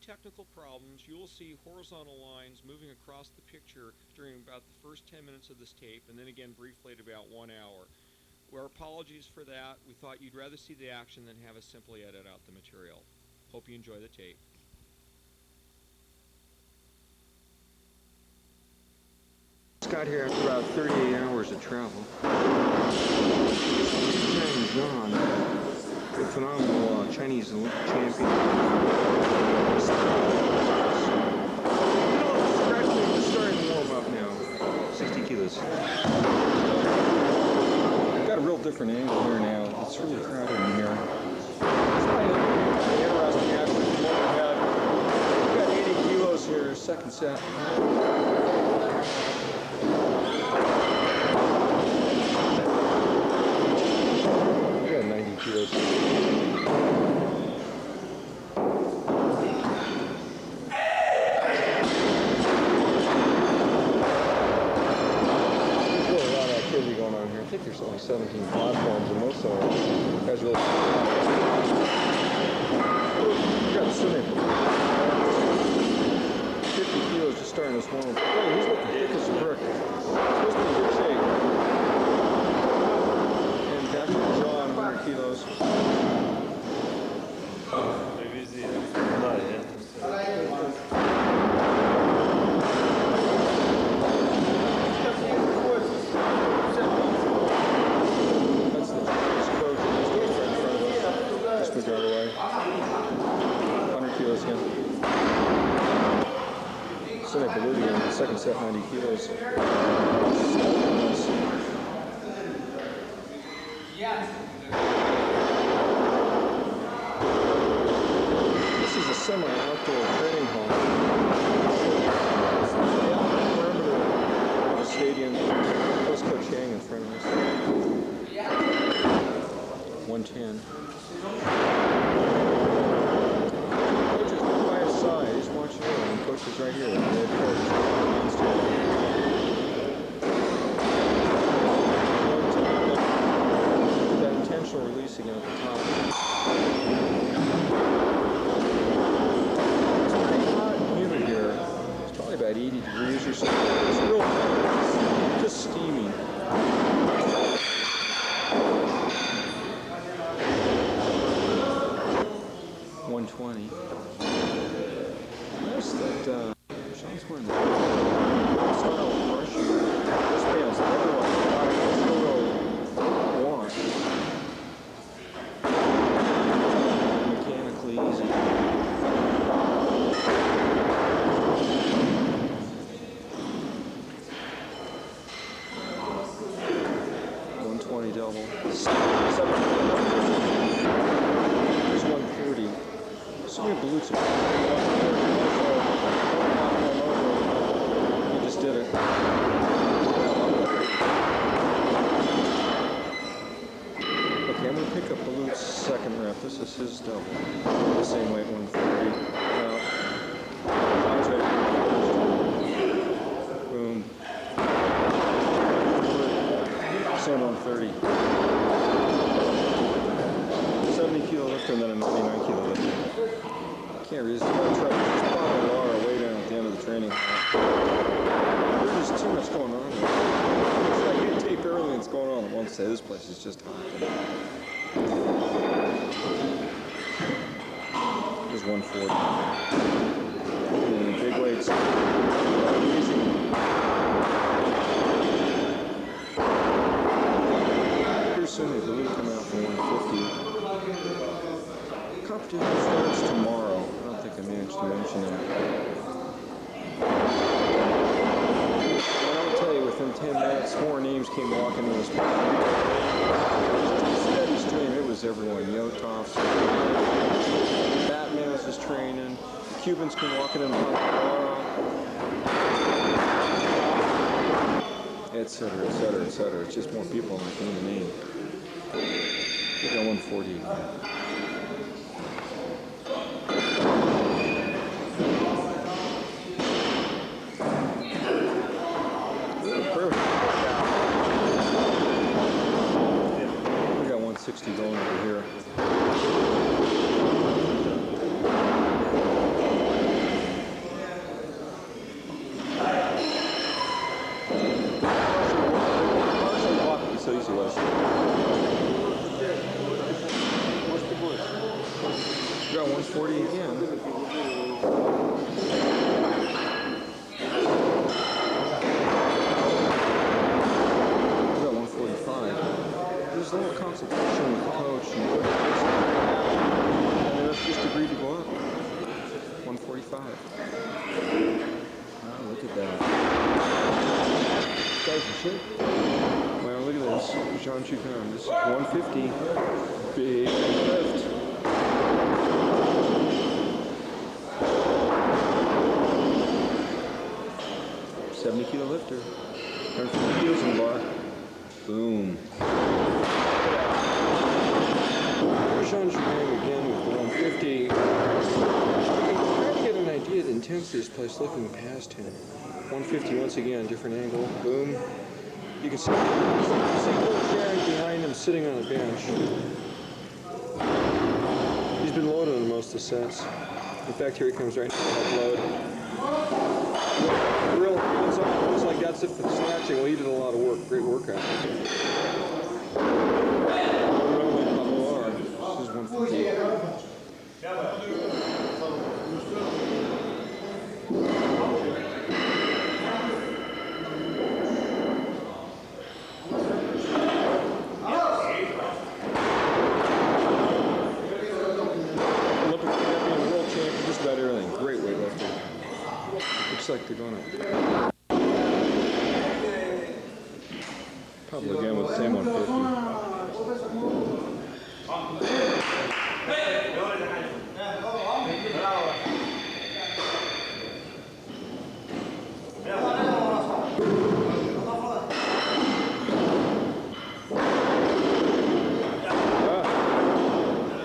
technical problems. You will see horizontal lines moving across the picture during about the first 10 minutes of this tape, and then again briefly at about 1 hour. Our apologies for that. We thought you'd rather see the action than have us simply edit out the material. Hope you enjoy the tape. Just got here after about 38 hours of travel. John, the phenomenal Chinese Olympic champion. Just starting to warm up now. 60 kilos. Got a real different angle here now. It's really crowded in here. It's kind of interesting actually from what we had. We got 80 kilos here, second set. We got 90 kilos. Going on here. I think there's only 17 platforms, and most of them guys really. We got the swimming pool. 50 kilos just starting this one. Hey, he's looking thick as a brick. He's in good shape. And Dr. John, 100 kilos. Just got away. 100 kilos again. Senate Bolivian, second set, 90 kilos. This is a semi-outdoor training hall. Perimeter of the stadium. Let's go Chiang in front of us. 110. Coach is by his side. He's watching over, and coach is right here. The head coach. That intentional releasing at the top. It's pretty hot and humid here. It's probably about 80 degrees or so. It's real hot. It's just steamy. 120. Notice that Sean's wearing the style brushing. This band's everyone still want. Mechanically easy. Double. 130. So many balloons. He just did it. Okay, I'm going to pick up Balut's second rep. This is his double. The same weight, 130. Eyes ready. Boom. Same 130. 70 kilo lifter and then a 99 kilo lifter. Can't resist. I'm going to try to just bottle a lot of way down at the end of the training. There's just too much going on. It's like you tape early and it's going on at once. This place is just hot. There's 140. And big weights. Easy. Soon they believe come out for 150. Competition starts tomorrow. I don't think I managed to mention that. And I'll tell you, within 10 minutes, more names came walking in this place. Just a steady stream. It was everyone. Yotoffs, Batman was just training. The Cubans came walking in the etc., etc., etc. It's just more people than I can even name. We got 140. We got 160 going over here. 140 again. We got 145. There's a little consultation with the coach, and the ref just agreed to go up. 145. Wow, look at that. Guys in shape. Well, look at this. Jean Cuban. This is 150. Big lift. 70-kilo lifter. 150 kilos in the bar. Boom. Jean Cuban again with the 150. You can kind of get an idea of the intensity of this place looking past him. 150 once again, different angle. Boom. You can see Coach Jared behind him sitting on a bench. He's been loaded on most of the sets. In fact, here he comes right now to load. Real, it's like that's it for snatching. Well, he did a lot of work. Great workout. This is 150. Looks like they're going to probably again with the same 150.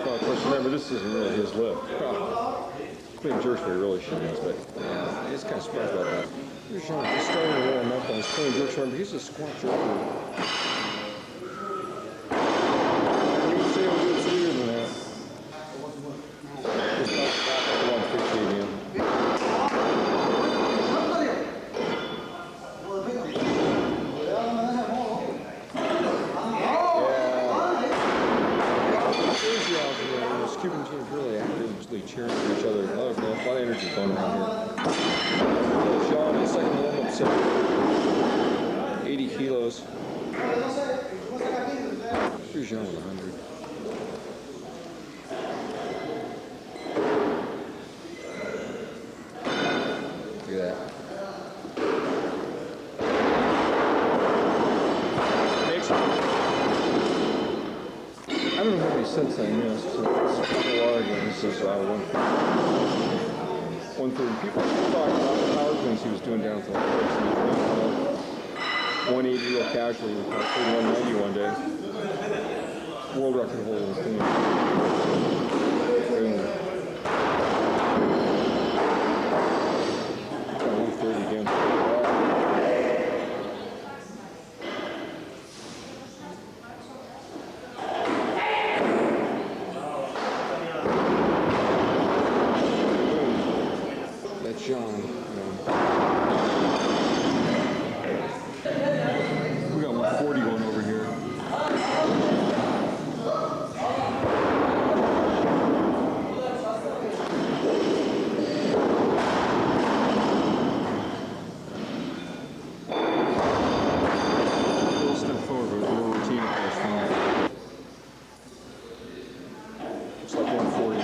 Well, of course, remember this isn't really his lift. Clean jerks where he really shouldn't, but yeah, he's kind of surprised about that. Here's Sean, he's starting to warm up on his clean jerks. Remember, he's a squat jerker. You can say it's bigger than that. Just back to 150 again. This Cuban team is really actively cheering for each other. A lot of energy going around here. Sean, it's like a warm-up set. 80 kilos. Here's Sean with 100. Look at that. I don't know how many sets I missed. It's a lot again. This is 130. People talk about the power things he was doing down at the place. 180 real casually. 190 one day. World record holder thing. 130 again. John. We got 140 going over here. We'll step forward, but we'll routine at this time. It's like 140.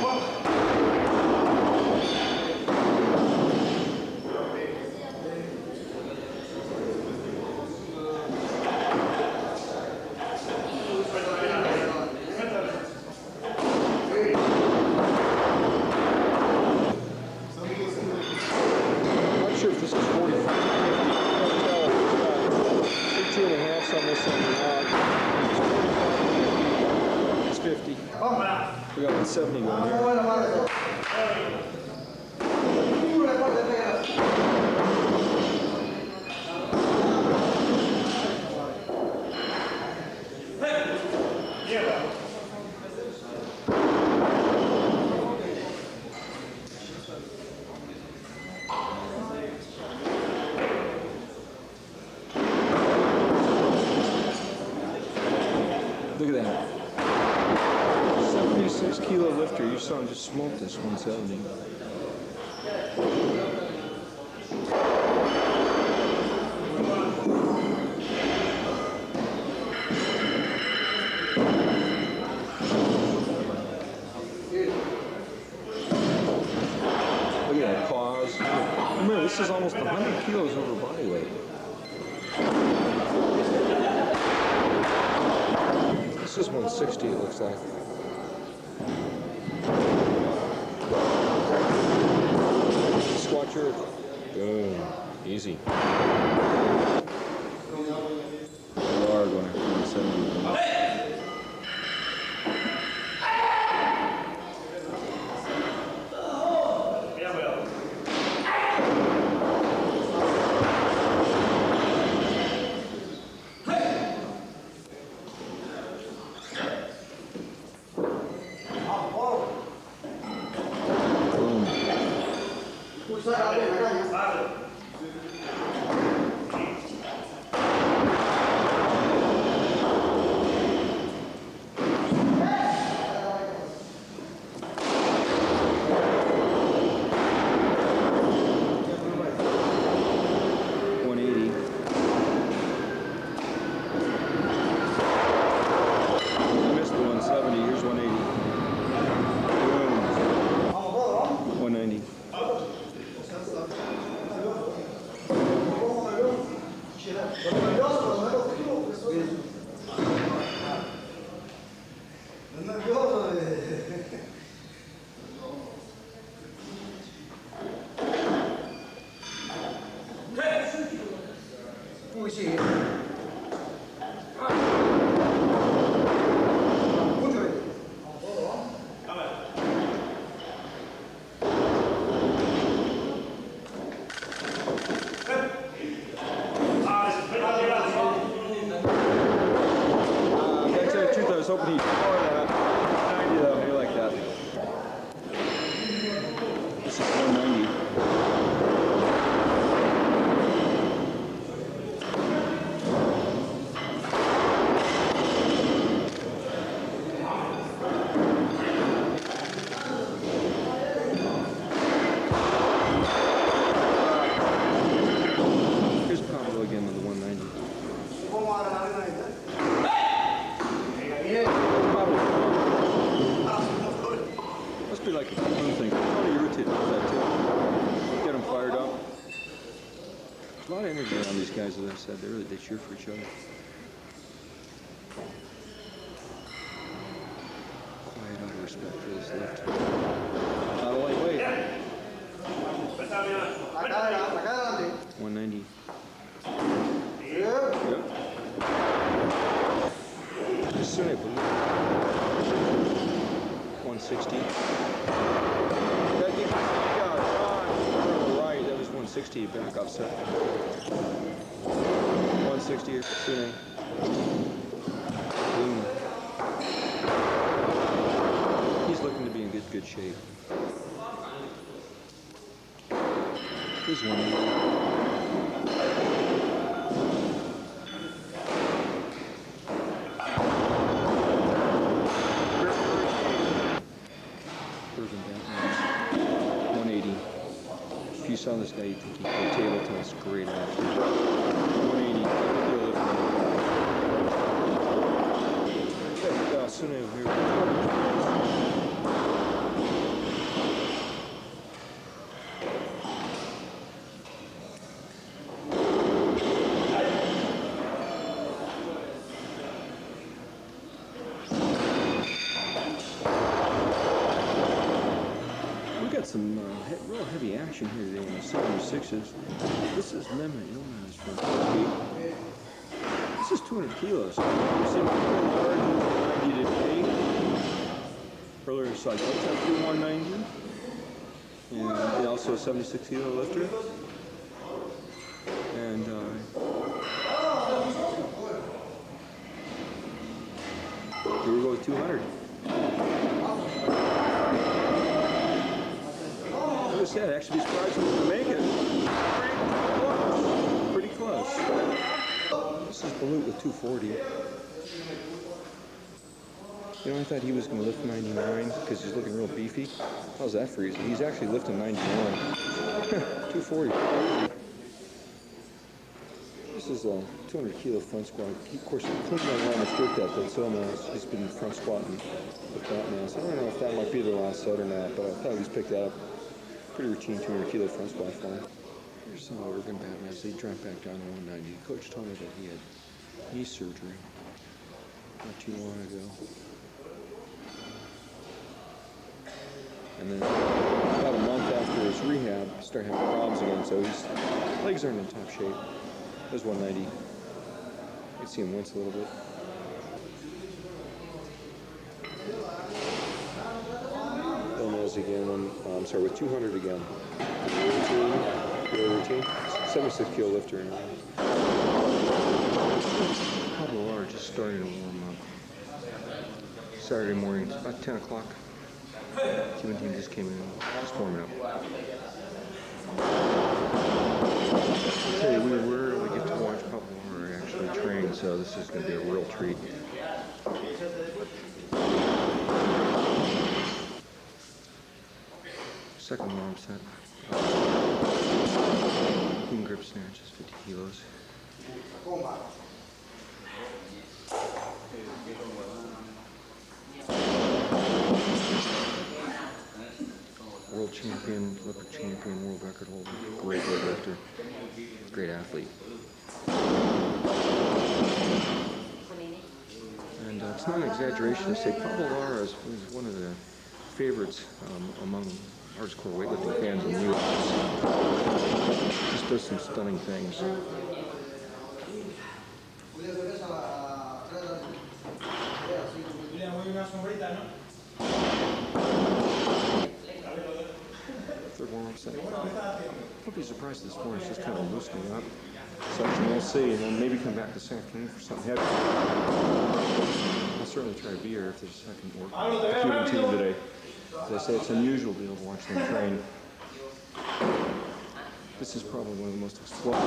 It's 50. We got 170 going here. Look at that. 76-kilo lifter. You Horizon just smoked this 170. Look at that pause. Remember, this is almost 100 kilos over body weight. This is 160, it looks like. Squat your... Boom. Easy. Hard one after 170. Hoping he'd score that. 90 though, maybe like that. This is 190. Here's Pablo again with the 190. Must be like a fun thing. I'm probably irritated with that too. Get them fired up. There's a lot of energy around these guys, as I said. They cheer for each other. Quiet out of respect for this lift. Not a lightweight. 190. Yep. Just soon I believe. 160. Right, that was 160 back offset. 160 or Sune. Boom. He's looking to be in good shape. Here's one. If you saw this guy, you'd think he'd play table tennis great after. 180. Sune over here. Some real heavy action here today in the 76s. This is Lemon Illness from Turkey. This is 200 kilos. You've seen 190 today. Earlier, so I got that to 190. And also a 76 kilo lifter. And here we go with 200. Like I said, actually be surprised if we can make it. Pretty close. This is Balut with 240. You know, I thought he was going to lift 99 because he's looking real beefy. How's that for easy? He's actually lifting 91. 240. This is a 200 kilo front squat. He, of course, he cleaned my line of strict that, but so mass. He's been front squatting with that mass. I don't know if that might be the last set or not, but I thought he's picked that up. Pretty routine 200 kilo front squat for him. Here's some Oregon bat mass. He dropped back down to 190. Coach told me that he had knee surgery not too long ago. And then about a month after his rehab, he started having problems again, so his legs aren't in top shape. There's 190. You can see him wince a little bit. Dumbbells again, I'm sorry, with 200 again. Routine. 76 kilo lifter. Pablo Lara just started to warm up. Saturday morning, it's about 10 o'clock. Cuban team just came in, just warming up. I'll tell you, we rarely get to watch Pablo Lara actually train, so this is going to be a real treat. Second warm set. Clean grip snatch is 50 kilos. World champion, Olympic champion, world record holder, great weightlifter, great athlete. And it's not an exaggeration to say Pablo Lara is one of the favorites among hardcore weightlifting fans in the U.S. Just does some stunning things. Third warm-up set. I'll be surprised this morning. It's just kind of loosening up. Section, we'll see, and then maybe come back this afternoon for something heavy. I'll certainly try to be here if there's a second work with the Cuban team today. As I say, it's unusual to be able to watch them train. This is probably one of the most explosive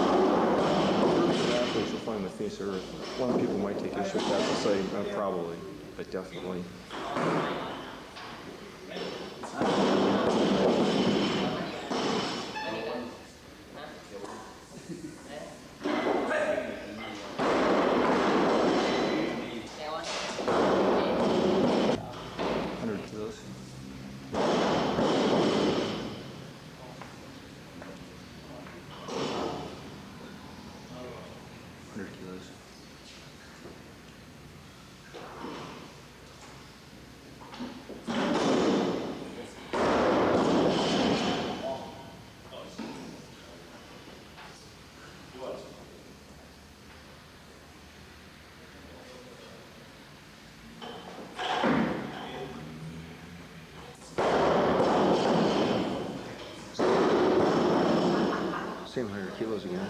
athletes you'll find on the face of Earth. A lot of people might take issue with that and say, probably, but definitely. Same 100 kilos again.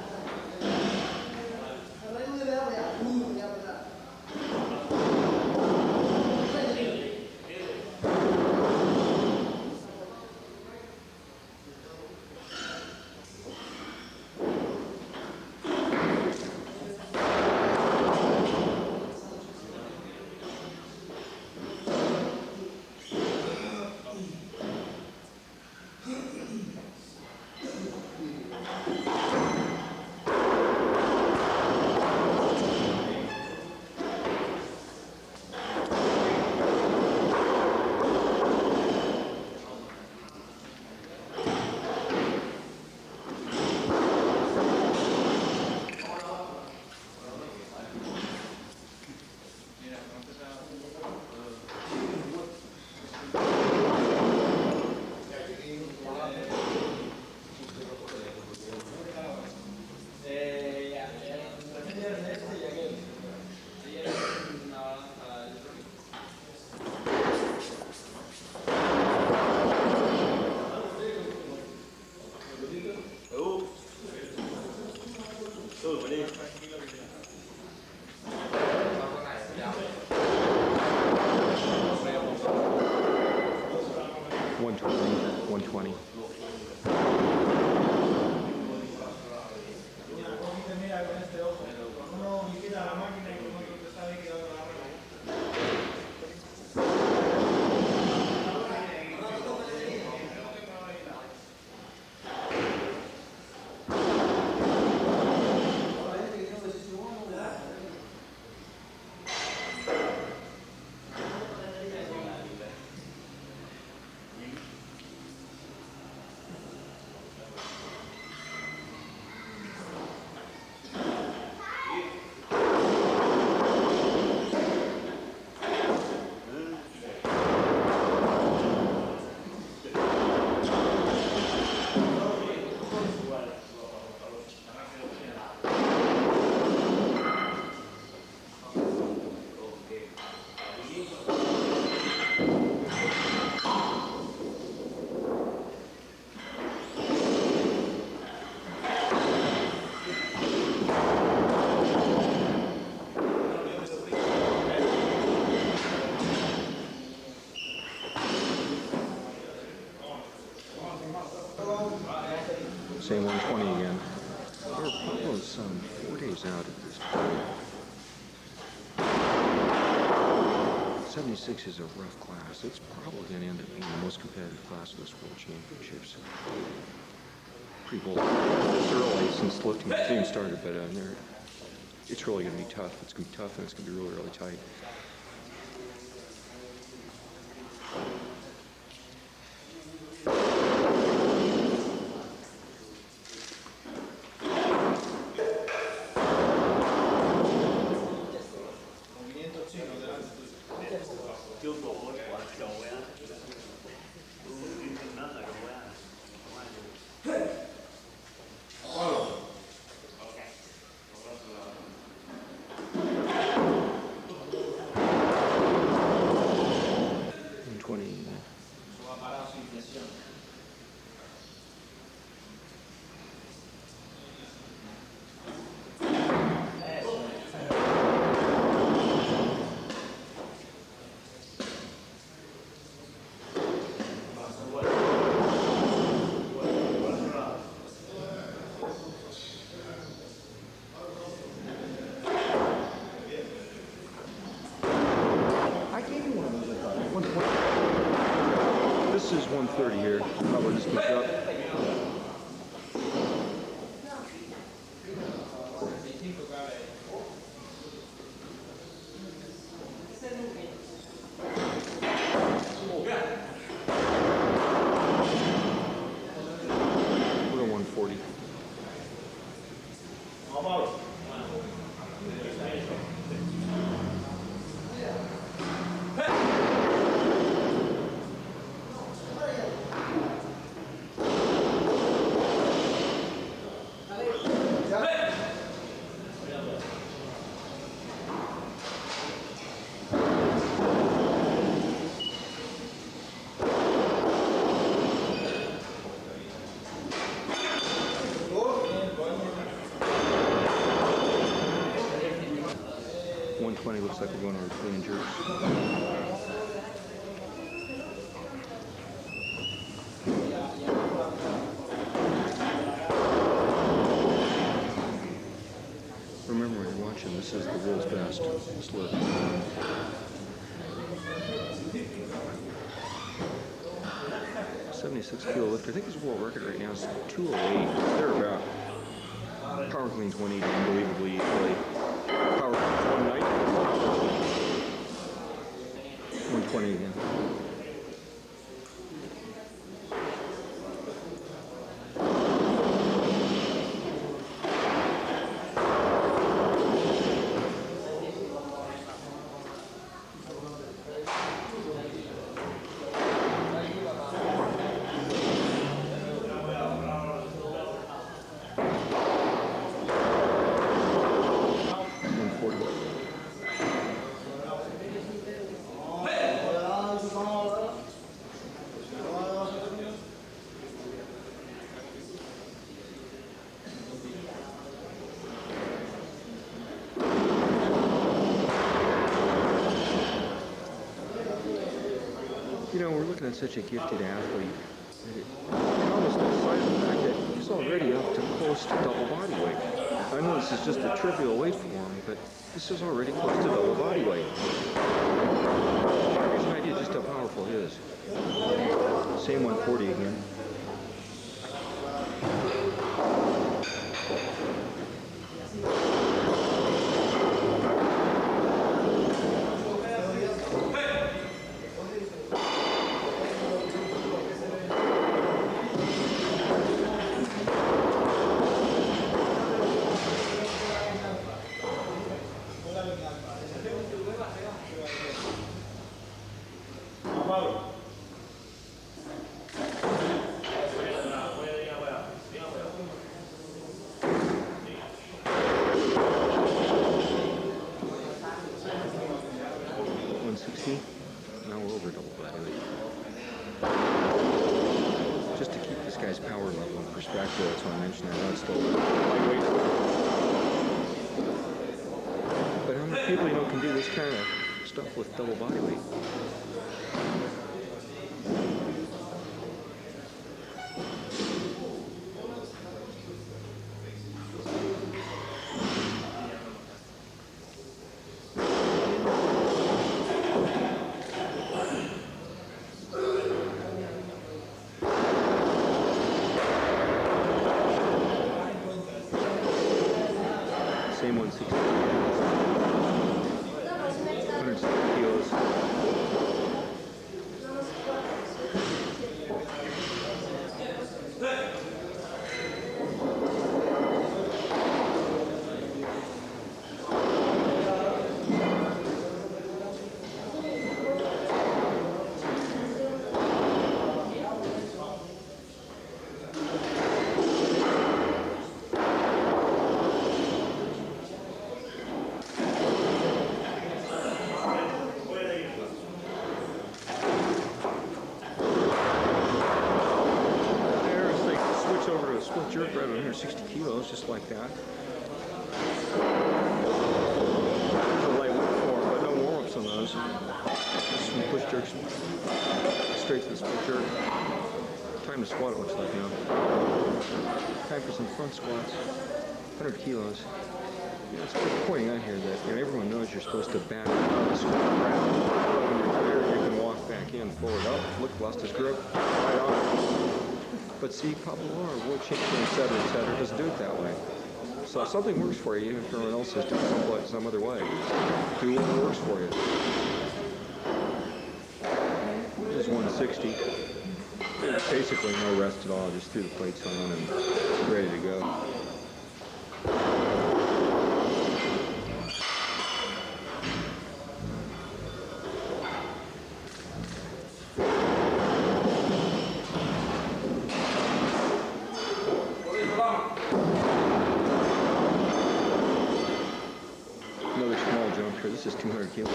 I'm 4 days out at this point. 76 is a rough class. It's probably going to end up being the most competitive class of this World Championships. Pretty bold. It's early since the lifting team started, but it's really going to be tough. It's going to be tough, and it's going to be really, really tight. This is 130 here. Probably just pick up. We're at 140. Looks like we're going to our clean and jerks. Remember when you're watching, this is the world's best slip. 76 kilo lift. I think his world record right now is 208. They're about power clean 20, unbelievably early. Power clean 190. 120 again. You know, we're looking at such a gifted athlete that it almost emphasizes the fact that he's already up to close to double body weight. I know this is just a trivial weight for him, but this is already close to double body weight. Here's an idea just how powerful he is. Same 140 again. Now we're over double body weight. Just to keep this guy's power level in perspective, that's why I mentioned that. That's still lightweight. But how many people, you know, can do this kind of stuff with double body weight? same 160. 160 kilos. Split jerk right at 160 kilos, just like that. There's a light weight for it, but no warm-ups on those. Just some push jerks straight to the split jerk. Time to squat, it looks like now. Time for some front squats. 100 kilos. You know, it's worth pointing out here that everyone knows you're supposed to back up the squat ground. When you're there, you can walk back in, forward, up. Look, lost his grip. Right on. But see, Popular, world champion, etc., doesn't do it that way. So if something works for you, even if everyone else is doing it some other way, do what works for you. This is 160. Basically no rest at all, just threw the plates on and ready to go. Another small jump here. This is 200 kilos.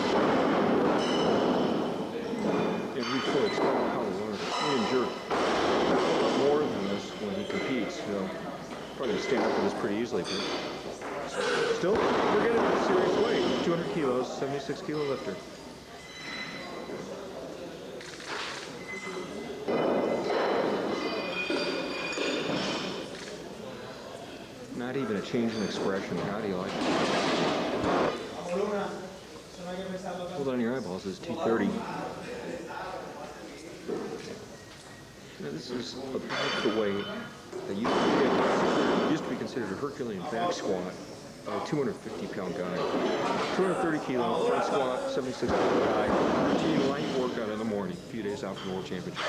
And we fully expect how to learn. He can jerk more than this when he competes. He'll probably stand up for this pretty easily. But still, we're getting a serious weight. 200 kilos, 76 kilo lifter. Not even a change in expression. How do you like it? Hold on your eyeballs. This is 230. Now this is about the weight that used to be considered a Herculean back squat of a 250-pound guy. 230 kilo front squat, 76 kilo guy. Routine light workout in the morning. A few days out from the World Championship.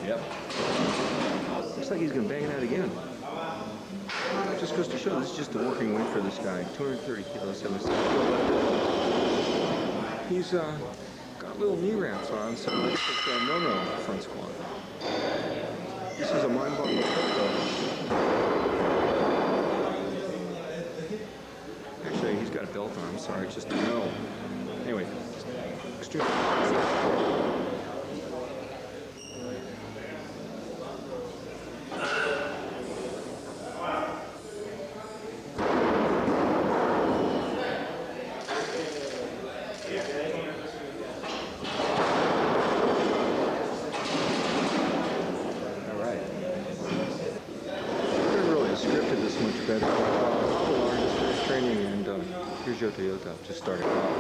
Yep. Looks like he's going to bang it out again. Just goes to show this is just the working weight for this guy. 230 kilos, 76 kilo. He's got little knee wraps on, so I guess it's a no-no front squat. This is a mind-boggling though. Actually, he's got a belt on. I'm sorry, it's just a no. Anyway, extremely. Here's your Toyota, just starting off.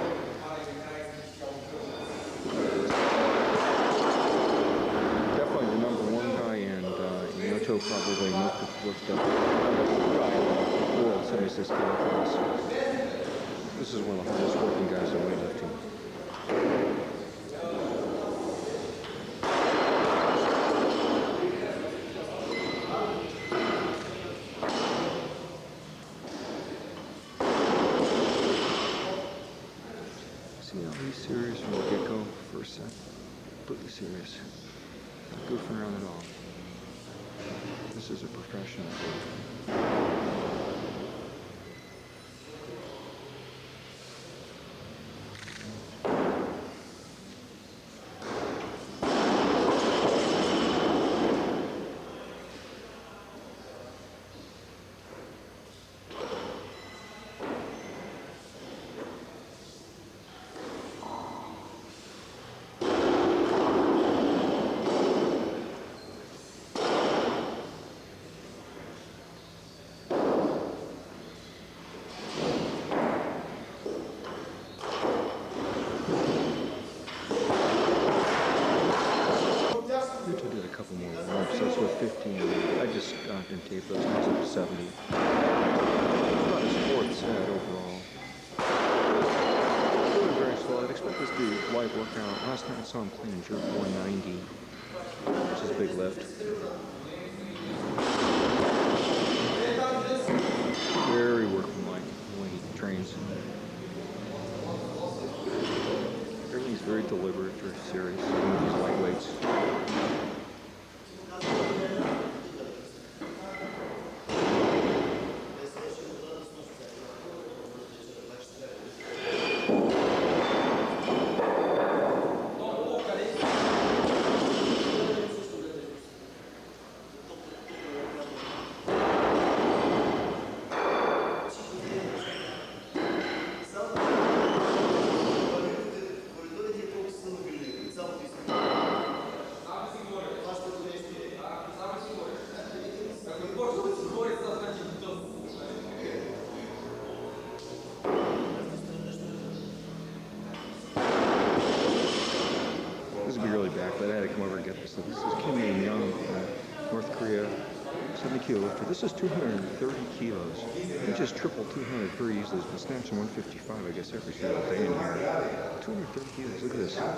Definitely the #1 guy, and Yoto probably most of what's the world 76 kilo class. This is one of the hardest working guys in weightlifting. He's serious from the get-go, first set. Completely serious. Not goofing around at all. This is a professional. and tape those guys up to 70. About his fourth set overall. Doing very slow. I'd expect this to be a light workout. Last night I saw him clean and jerk 190, which is a big lift. Very workmanlike the way he trains. Everything's very deliberate, very serious, even with these lightweights. But I had to come over and get this. This is Kim Young, North Korea, 70 kilo lifter. This is 230 kilos. He just tripled 200 very easily. He's been snatching 155, I guess, every single day in here. 230 kilos. Look at this. How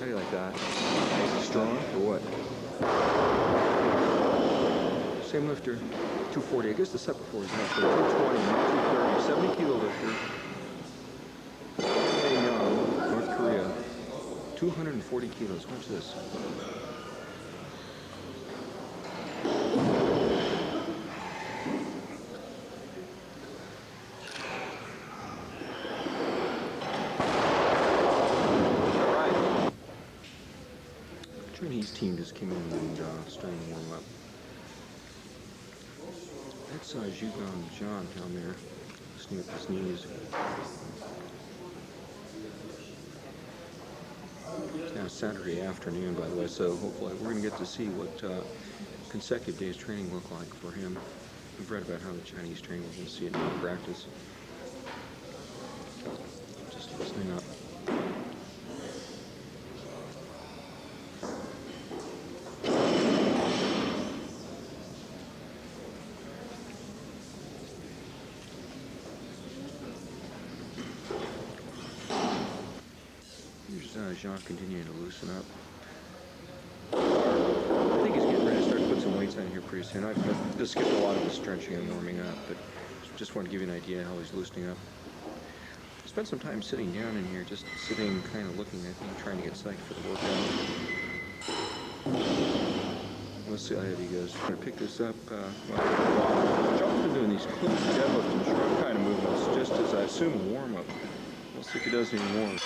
do you like that? Is he strong or what? Same lifter, 240. I guess the set before is not, but 220, 230, 70 kilo lifter. 240 kilos. Watch this. All right. Chinese team just came in and started to warm up. That size Yukon John down there, listening up his knees. It's now Saturday afternoon, by the way, so hopefully we're going to get to see what consecutive days training look like for him. We've read about how the Chinese train, we're going to see it in practice. Just listening up. Jean continuing to loosen up. I think he's getting ready to start to put some weights on here pretty soon. I've just skipped a lot of the stretching and warming up, but just want to give you an idea how he's loosening up. I spent some time sitting down in here, just sitting, kind of looking, I think, trying to get psyched for the workout. Let's see how heavy he goes. I'm going to pick this up. John's been doing these clean deadlift and shrug kind of movements, just as I assume a warm-up. Let's see if he does any more.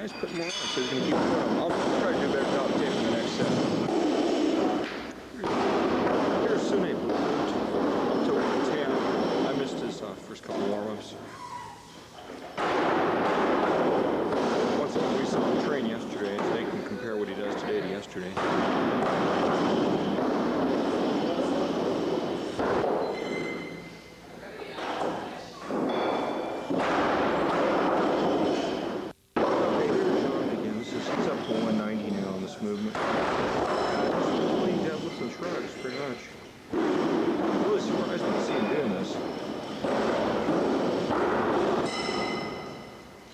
He's putting more on, so he's going to keep going. I'll try to do a better job of taping the next set. Here's Sune Blue up to 10. I missed his first couple warm-ups. Once again, we saw him train yesterday, so they can compare what he does today to yesterday. Movement. Clean deadlifts and shrugs, pretty much. I'm really surprised to see him doing this.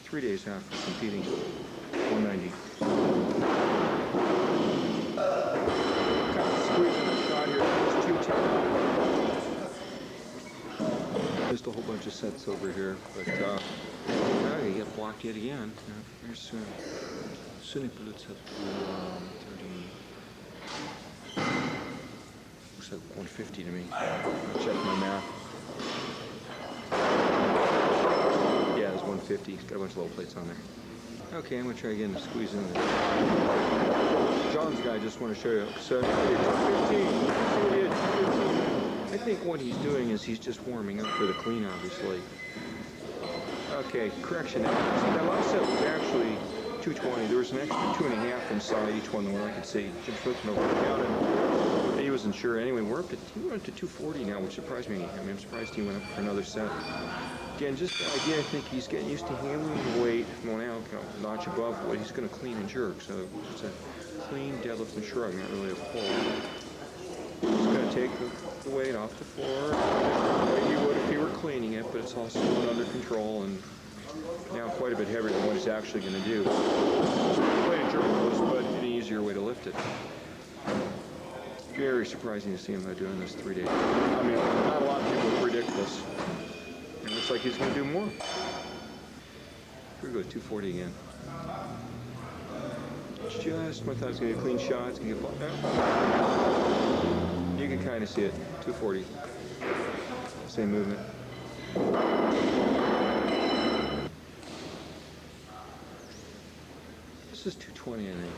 3 days after competing, 190. Kind of squeezing the shot here. It's 210. Missed a whole bunch of sets over here, but now you get blocked yet again. Here's Sune Blutz up to 30. Looks like 150 to me. Check my math. Yeah, it's 150. He's got a bunch of low plates on there. Okay, I'm going to try again to squeeze in there. John's guy, just want to show you. So, 215. I think what he's doing is he's just warming up for the clean, obviously. Okay, correction. That last set was actually 220. There was an extra 2.5 inside each one, the one I could see. Jim flipping over and counted. He wasn't sure. Anyway, he went up to 240 now, which surprised me. I mean, I'm surprised he went up for another set. Again, just the idea, I think he's getting used to handling the weight going out, a notch above what he's going to clean and jerk. So it's a clean deadlift and shrug, not really a pull. He's going to take the weight off the floor the way he would if he were cleaning it, but it's also under control and now quite a bit heavier than what he's actually going to do. Way to jerk those, but an easier way to lift it. Very surprising to see him doing this 3 days. I mean, not a lot of people predict this. It looks like he's going to do more. Here we go, 240 again. Just when I thought it was going to be a clean shot, it's going to get you can kind of see it. 240. Same movement. This is 220, I think.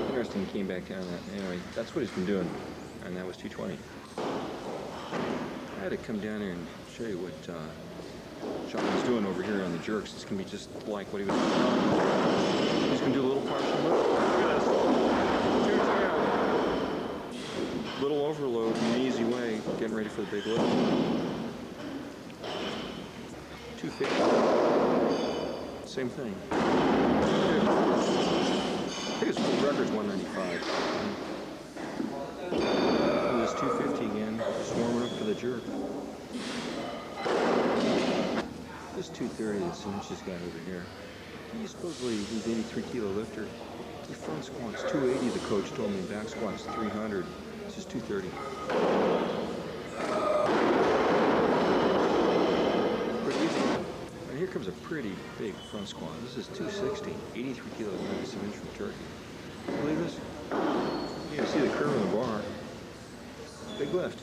Interesting, he came back down that. Anyway, that's what he's been doing, and that was 220. I had to come down here and show you what Sean was doing over here on the jerks. It's going to be just like what he was doing. He's going to do a little partial lift. Look at this. 2 down. Little overload in an easy way, getting ready for the big lift. 250. Same thing. I think his full record's 195. And this 250 again, just warming up for the jerk. This 230 that Snatch's got over here. He's supposedly he's 83 kilo lifter. He front squats 280. The coach told me back squats 300. This is 230. Pretty easy. And here comes a pretty big front squat. This is 260. 83 kilos minus an inch from turkey. Believe this? You can see the curve of the bar. Big lift.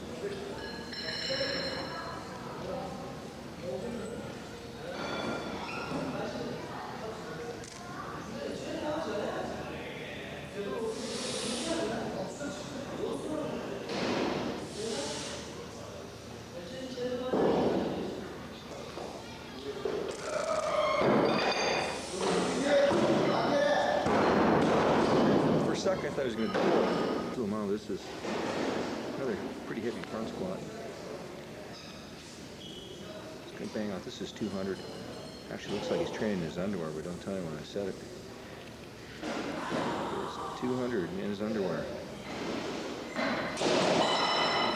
I thought he was going to do him out. This is another pretty heavy front squat. It's going to bang out. This is 200. Actually looks like he's training in his underwear, but don't tell him when I said it. It's 200 in his underwear.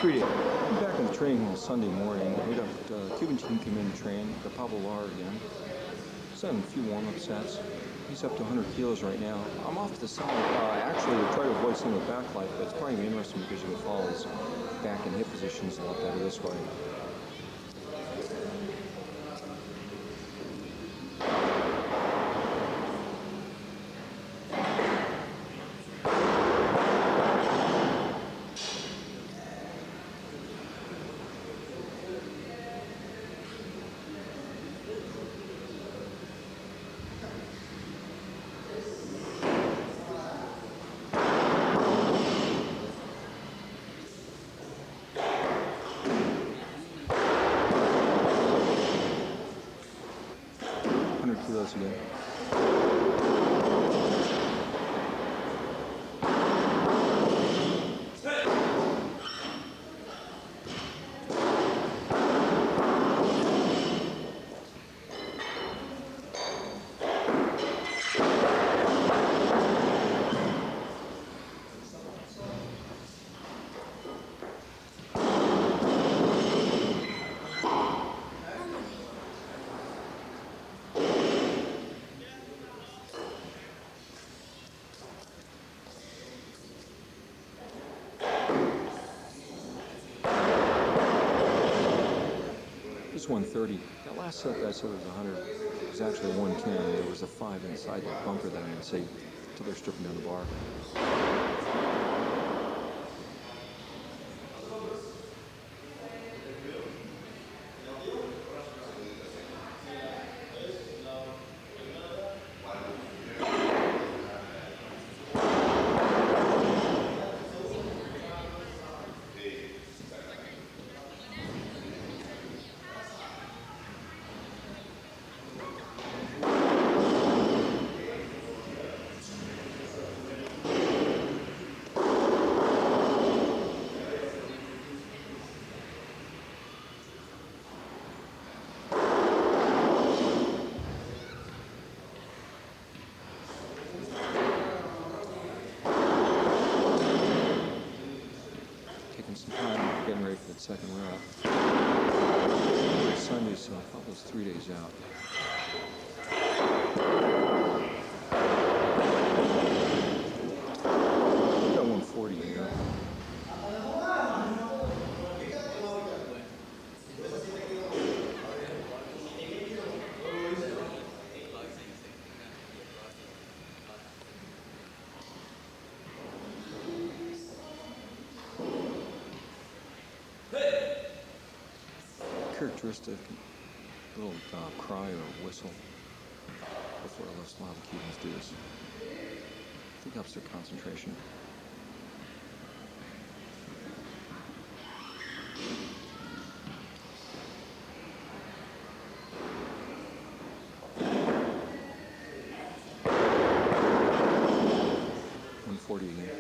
3 days. I'm back in the training on Sunday morning. We got Cuban team come in and train. The Pablo Lar again. Done a few warm-up sets. He's up to 100 kilos right now. I'm off to the side. Actually, I try to avoid some of the backlight, but it's probably interesting because you can follow his back and hip positions a lot better this way. Kilos again. It's 130. That last set that I said was 100. It was actually 110. There was a 5 inside that bumper that I didn't see until they're stripping down the bar. second rep. Sunday, so I thought it was 3 days out. I got 140 here. Characteristic little cry or whistle before a lot of the Cubans do this. I think helps their concentration. Again.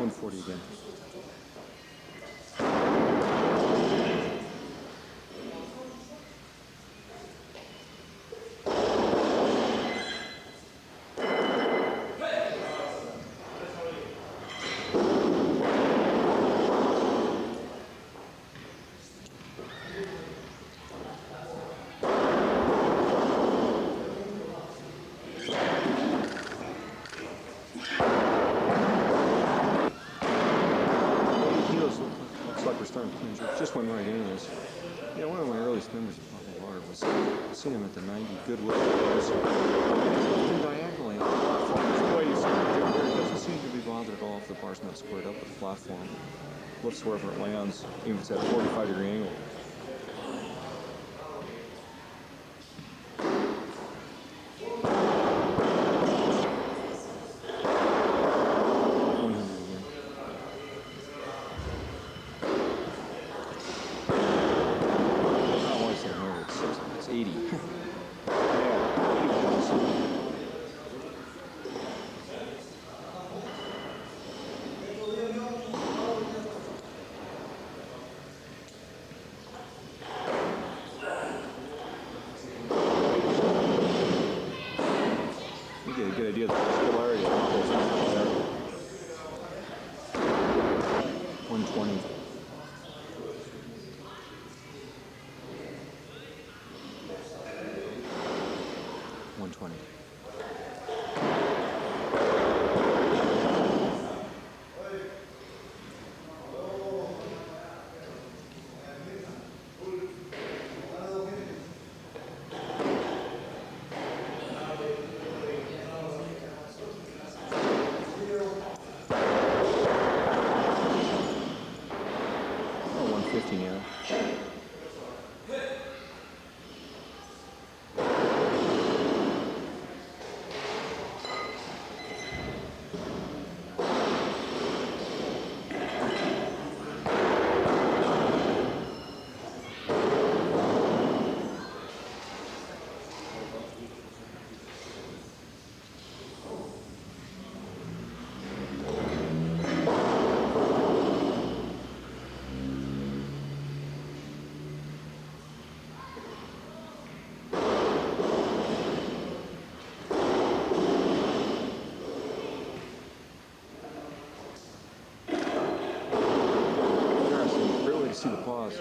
140 again. Just went right into this. Yeah, one of my earliest memories of Pablo Lar was seeing him at the 90 Goodwood. Diagonally on the platform. The way you see it there, it doesn't seem to be bothered at all if the bar's not squared up with the platform. Lifts wherever it lands, even if it's at a 45-degree angle. Good idea of the polarity of all those there. 120. 120. See the pause.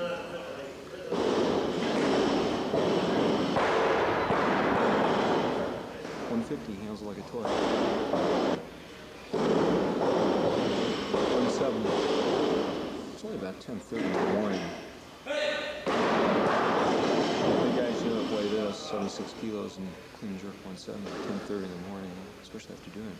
150 handles like a toy. 170. It's only about 10:30 in the morning. The guys that weigh this 76 kilos and clean and jerk 170 at 10:30 in the morning, especially after doing it.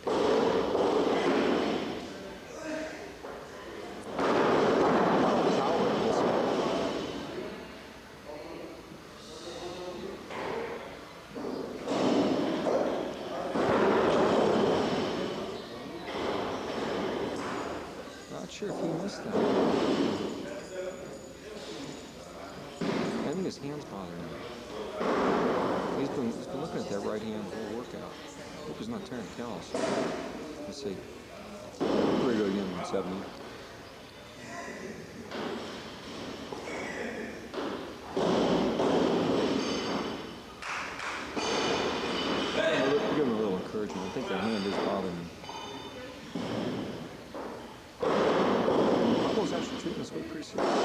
not sure if he missed that. I think his hand's bothering him. He's been looking at that right hand the whole workout. Hope he's not tearing callus. Let's see. Here we go again, 170. Give him a little encouragement. I think that hand is bothering him. Pablo's actually treating this weight pretty seriously.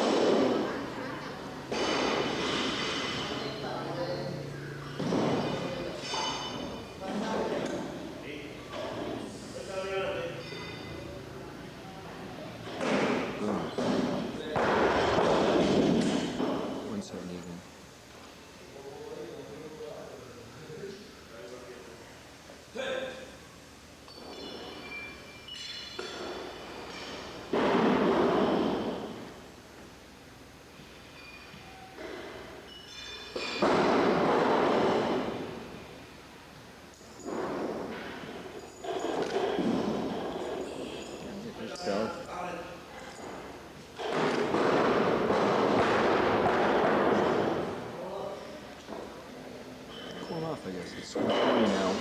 I guess it's 20 now.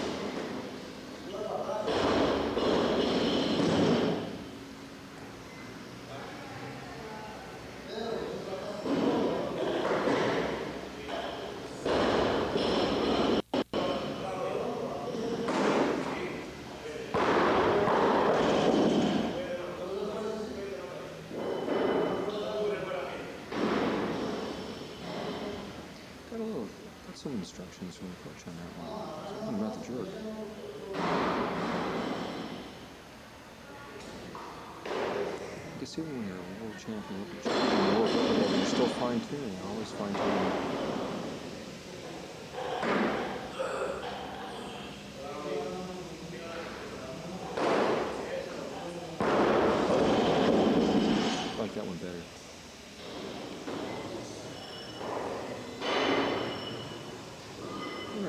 Some instructions from the coach on that one. Something about the jerk. You can see when you're a world champion, you're still fine-tuning, always fine-tuning. I like that one better.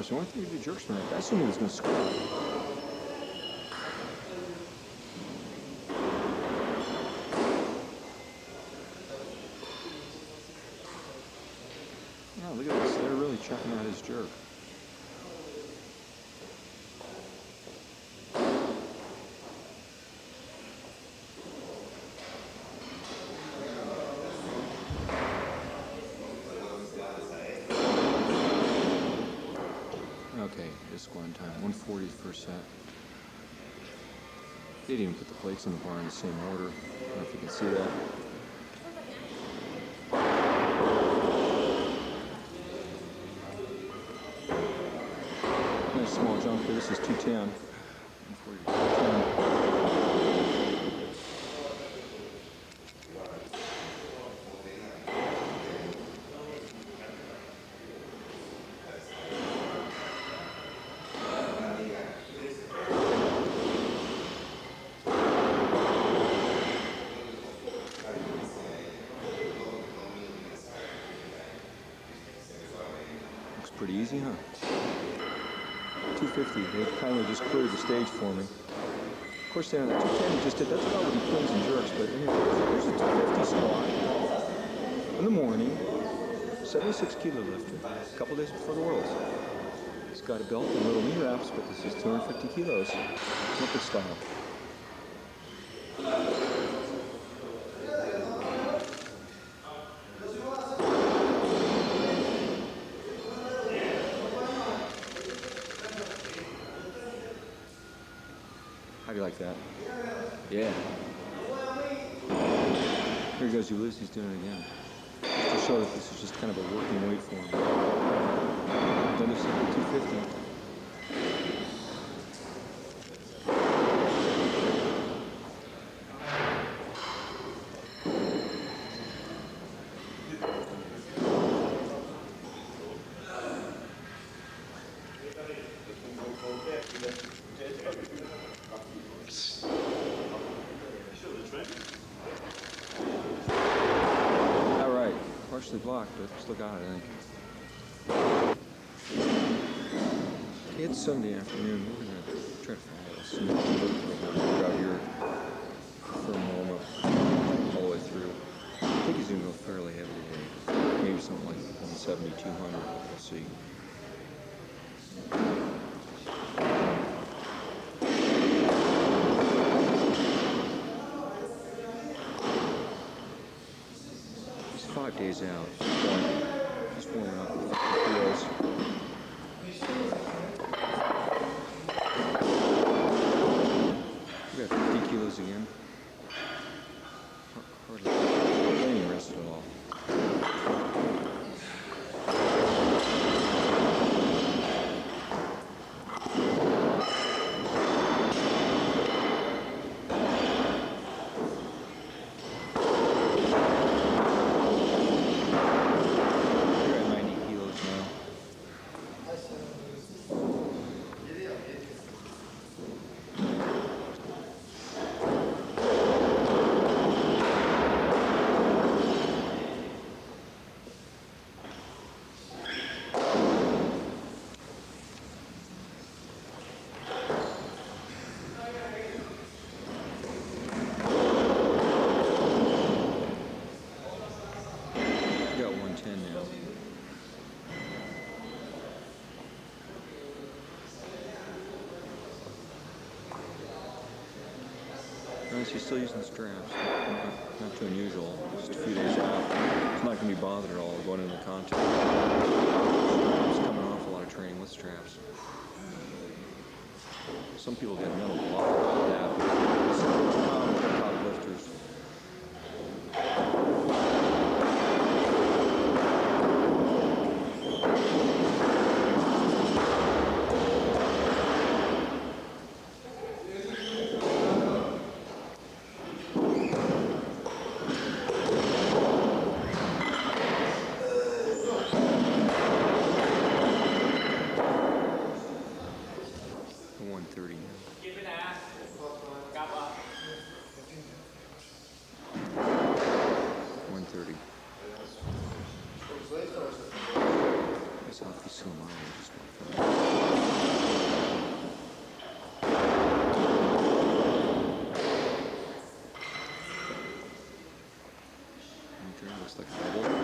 So I think he did jerks from that. I assumed he was going to score. Yeah, look at this. They're really checking out his jerk. Okay, this one time, 140 first set. They didn't even put the plates in the bar in the same order. I don't know if you can see that. Nice small jump here. This is 210. 140 to 210. Pretty easy, huh? 250. They kindly just cleared the stage for me. Of course, then the 210 he just did. That's about what he cleans and jerks. But anyway, here's a 250 squat in the morning. 76 kilo lifter. A couple days before the Worlds. He's got a belt and little knee wraps, but this is 250 kilos. Olympic style. How do you like that? Yeah. Here goes Ulysses doing it again. Just to show that this is just kind of a working weight for him. Another 250. Partially blocked, but still got it, I think. It's Sunday afternoon. We're going to try to follow this. We're out here for a moment. 170, 200. We'll see. He's 5 days out. He's warming up with 50 kilos. We got 50 kilos again. Hardly any rest at all. She's still using straps. Not too unusual. Just a few days out. It's not going to be bothered at all going into the contact. It's coming off a lot of training with straps. Some people get mental block about that. It's common with top lifters. Looks like a double.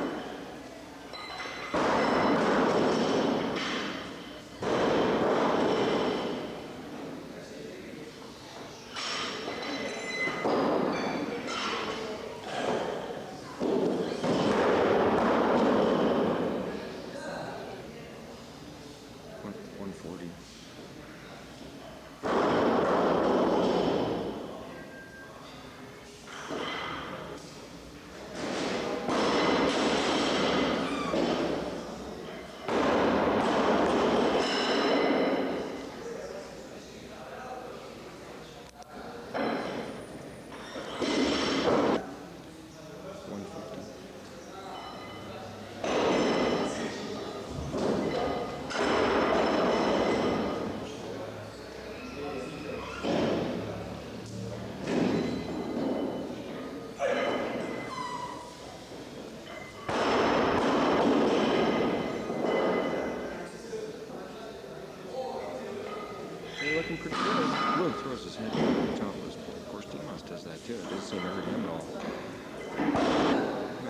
Looking pretty good. Really throws his head over the top of his plate. Of course, Dimas does that too. It doesn't seem to hurt him at all.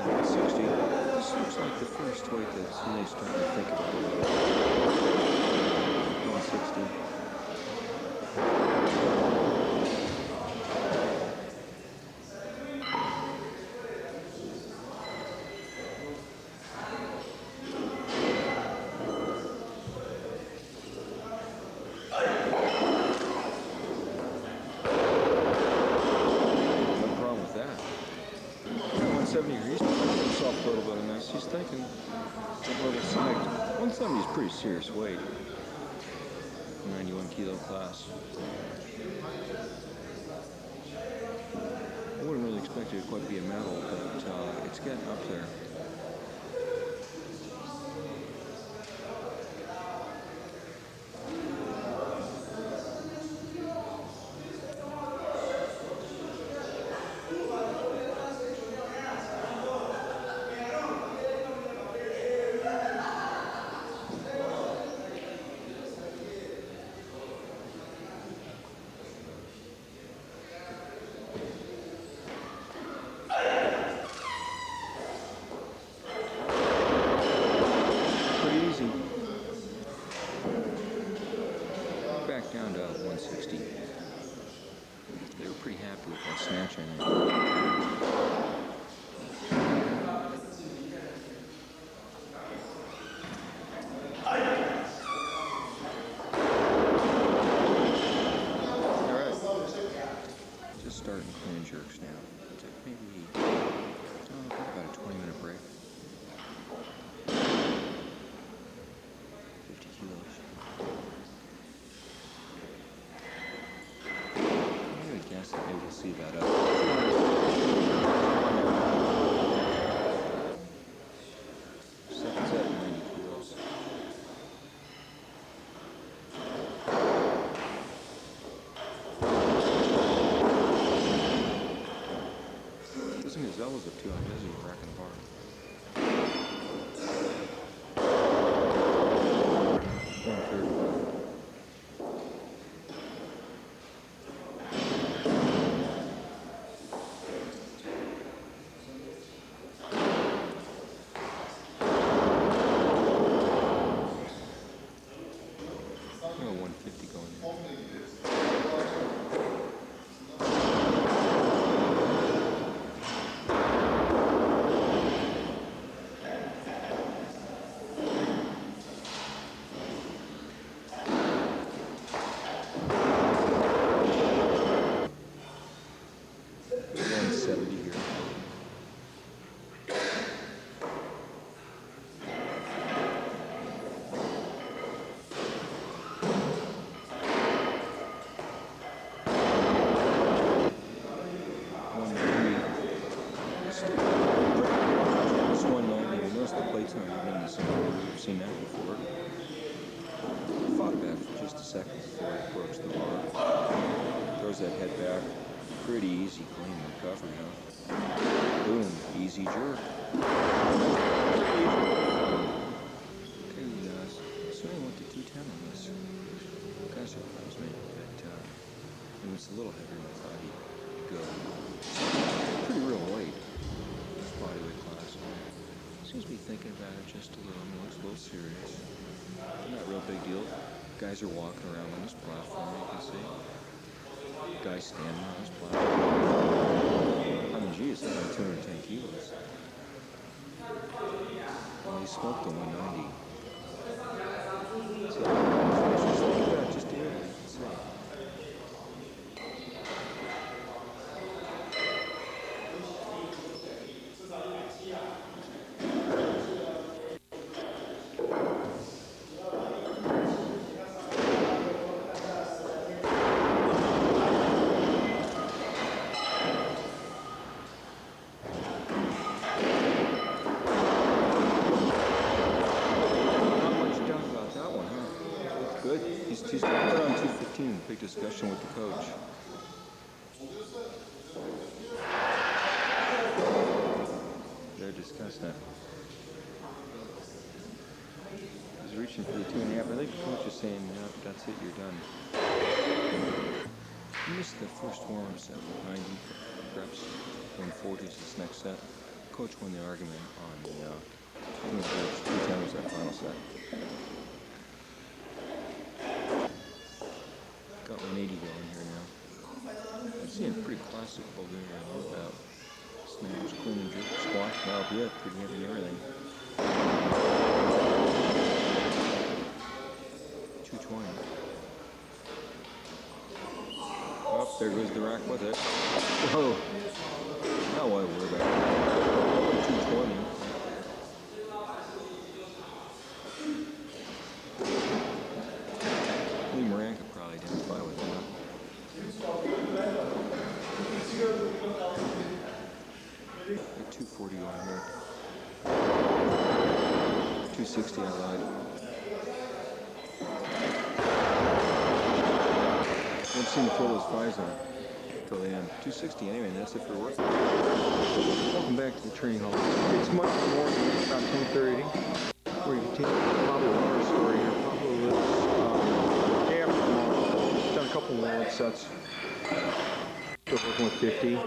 160. This looks like the first weight that's really starting to think about it. 160. A little bit in this. He's thinking a little psyched. 170 is pretty serious weight. 91 kilo class. I wouldn't really expect it to quite be a medal, but it's getting up there. down to 160. They were pretty happy with that snatch, I think. Alright. Just starting clean and jerks now. Took maybe about a 20-minute break. 50 kilos. I'm going to guess that maybe we'll see that up. Second set, 90 kilos. Listen to his elbows up too. I'm busy racking the bar. Seen that before. Fought back for just a second before he approached the bar. Throws that head back. Pretty easy, clean recovery, huh? Boom, easy jerk. Okay, so I went to 210 on this. Kind of surprised me, but it was a little heavier than I thought he'd go. Pretty real weight. This bodyweight class. Seems to be thinking about it just a little more. It's a little serious. Not a real big deal. Guys are walking around on this platform, you can see. Guys standing on this platform. I mean, geez, that's like 210 kilos. Well, he smoked a 190. So, just think about it just a little. You can see. He's put on 215, big discussion with the coach. They're discussing it. He's reaching for the 2.5. I think the coach is saying, no, that's it, you're done. He missed the first warm-up set with 90 reps, 140 is this next set. Coach won the argument on the 210 was that final set. Got 180 going here now. I'm seeing pretty classic Bulgarian workout. Snatch, clean and jerk, squat, that'll be it. Pretty heavy and everything. 220. Oh, there goes the rack with it. Whoa. Now what worry about it. 220. Identify with that. 240 on here. 260 I lied. I've seen the throw those fives on until the end. 260 anyway, and that's it for work. Welcome back to the training hall. It's much more than about 10:30. Where you can take Pablo Lara's story here. Pablo lives done a couple more sets. Still working with 50. I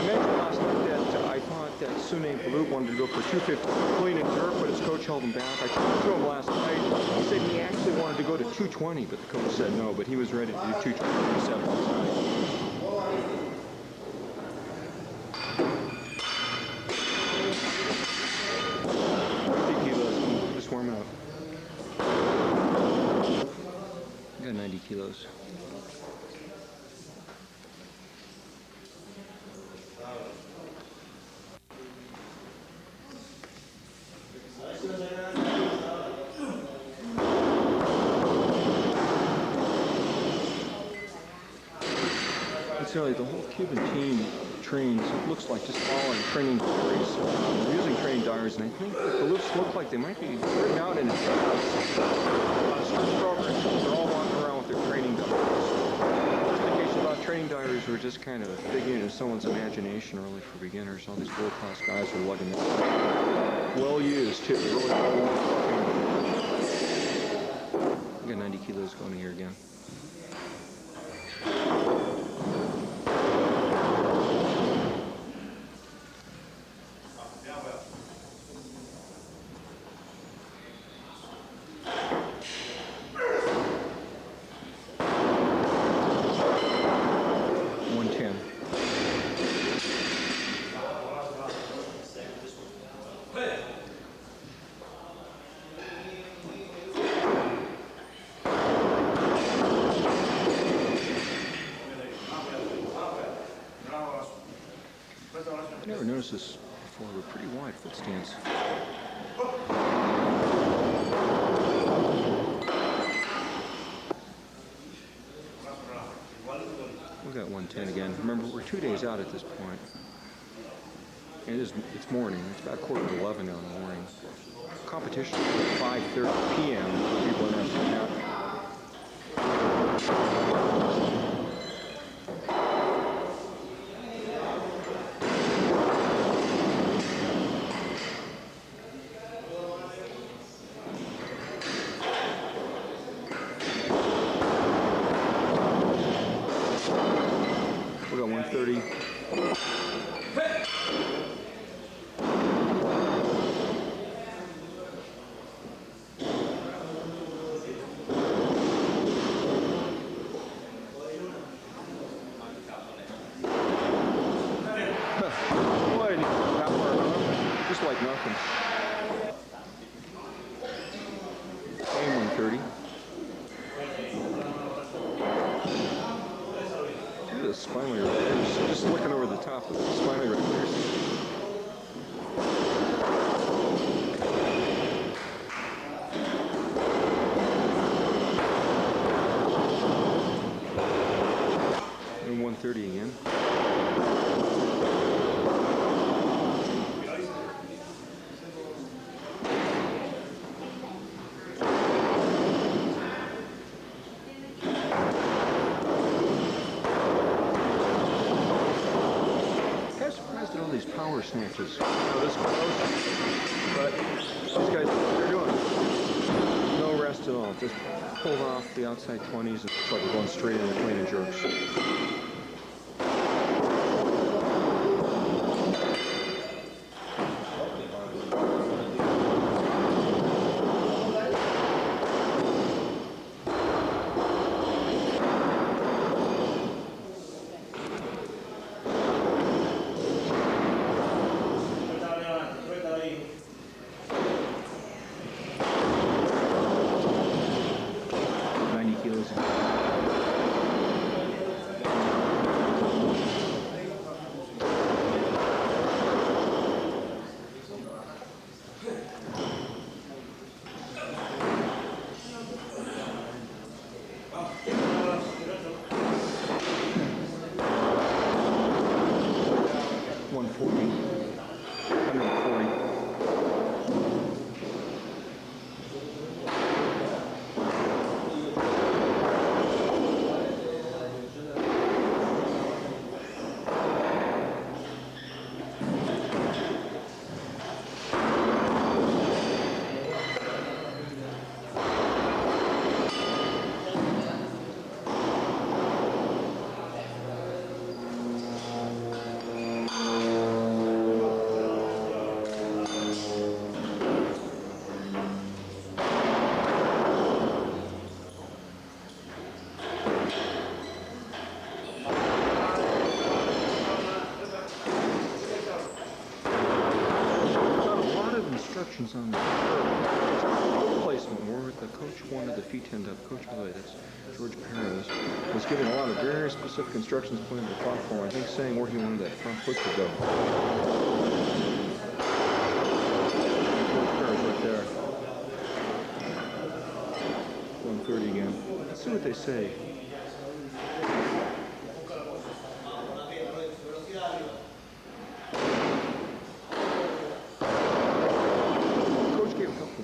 mentioned last night that I thought that Sune Balut wanted to go for 250 clean and jerk, but his coach held him back. I talked to him last night. He said he actually wanted to go to 220, but the coach said no, but he was ready to do 227 inside. 50 kilos, just warming up. I got 90 kilos. The whole Cuban team trains, it looks like, just all in training diaries. They're using training diaries, and I think the loops look like they might be written out in advance. They're all walking around with their training diaries. Just in case you thought training diaries were just kind of digging into someone's imagination really for beginners. All these world-class guys are lugging it. Well used, too. Really well worn. I got 90 kilos going here again. I never noticed this before. We're pretty wide foot stance. We got 110 again. Remember, we're 2 days out at this point. It's morning. It's about 11:15 now in the morning. Competition is at 5:30 p.m. People are not out. We got 130. Boy, that far, just like nothing. Same 130. The spinally repairs, just looking over the top of the spinally repairs. And 130 again. These power snatches. This close, but these guys, they're doing no rest at all. Just pulled off the outside 20s and it's like we're going straight into clean and jerks. instructions on the placement where the coach wanted the feet to end up. Coach Willie, that's George Perry, was giving a lot of very specific instructions putting the platform. I think saying where he wanted that front foot to go. George Perry's right there. 130 again. Let's see what they say.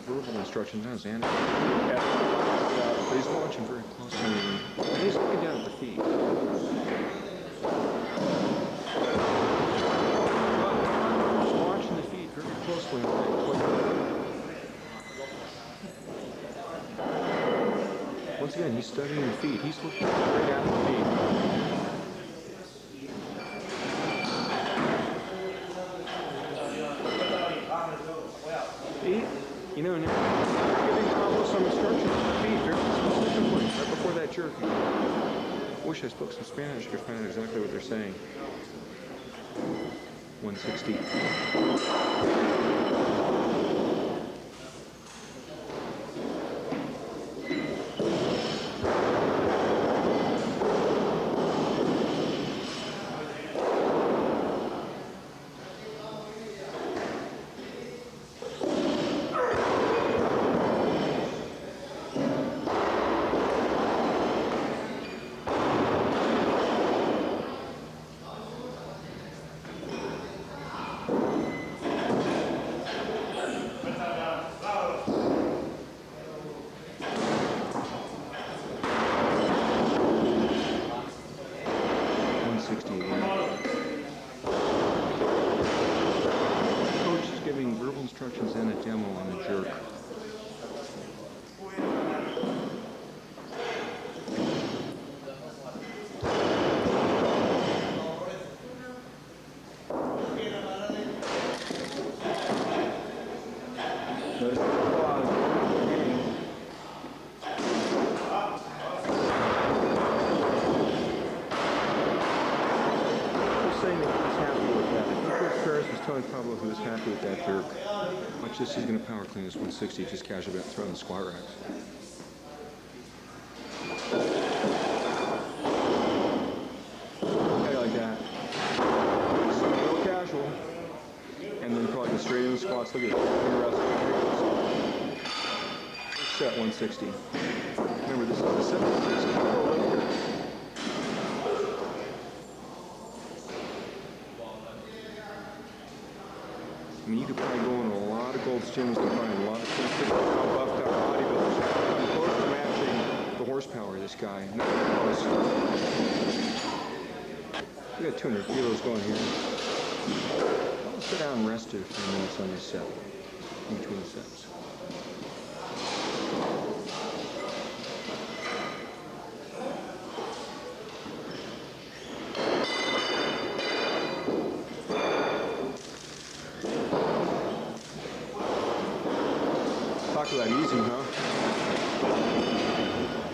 Verbal instructions on his hand, but he's watching very closely, and he's looking down at the feet. He's watching the feet very closely. Once again, he's studying the feet. He's looking right at the feet. You know, now giving Pablo some instructions on the feet very specifically right before that jerk. I wish I spoke some Spanish. I could find out exactly what they're saying. 160. Instructions and a demo on the jerk. Pablo, who was happy with that jerk. Watch this, he's going to power clean this 160, just casually about throwing the squat racks. How do you like that? It's a little casual. And then probably go straight in the squats. Look at it. Set 160. Remember, this is the 76 kilo lifter. I mean, you could probably go into a lot of Gold's gyms and find a lot of buffed up bodybuilders. I'm close to matching the horsepower of this guy. Not close. We got 200 kilos going here. I'll sit down and rest it for minutes on this set, in between sets. Talk about easy, huh?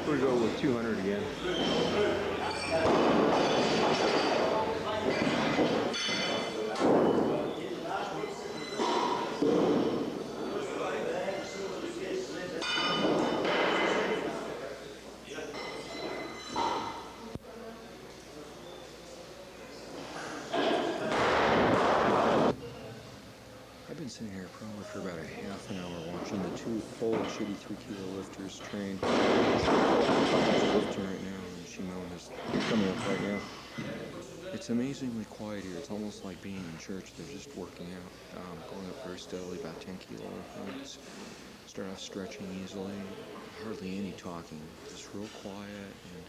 We'll go with 200 again. I've been sitting here probably for about a half an hour watching the two Polish 83-kilo lifters train. She's lifting right now, and Shimon is coming up right now. It's amazingly quiet here. It's almost like being in church. They're just working out, going up very steadily, about 10 kilo increments. Start off stretching easily, hardly any talking, just real quiet, and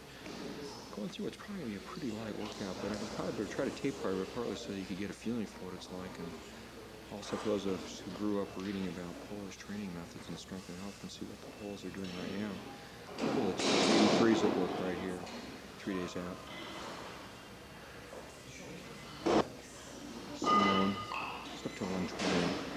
going through what's probably going to be a pretty light workout, but I would probably try to tape part of it partly so you could get a feeling for what it's like, and also for those of us who grew up reading about Polish training methods and strength and health and see what the Poles are doing right now. Look at the freeze at work right here, 3 days out. Simone, it's up to 120.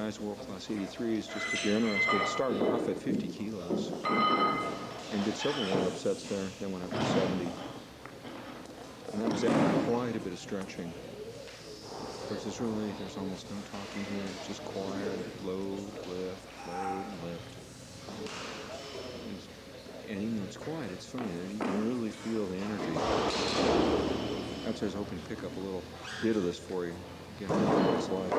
guys, World Class 83s, just if you're interested, started off at 50 kilos and did several warm-up sets there, then went up to 70. And that was after quite a bit of stretching. Of course, there's almost no talking here, it's just quiet, load, lift, and even though it's quiet, it's funny, you can really feel the energy. That's why I was hoping to pick up a little bit of this for you, get a feel what it's like.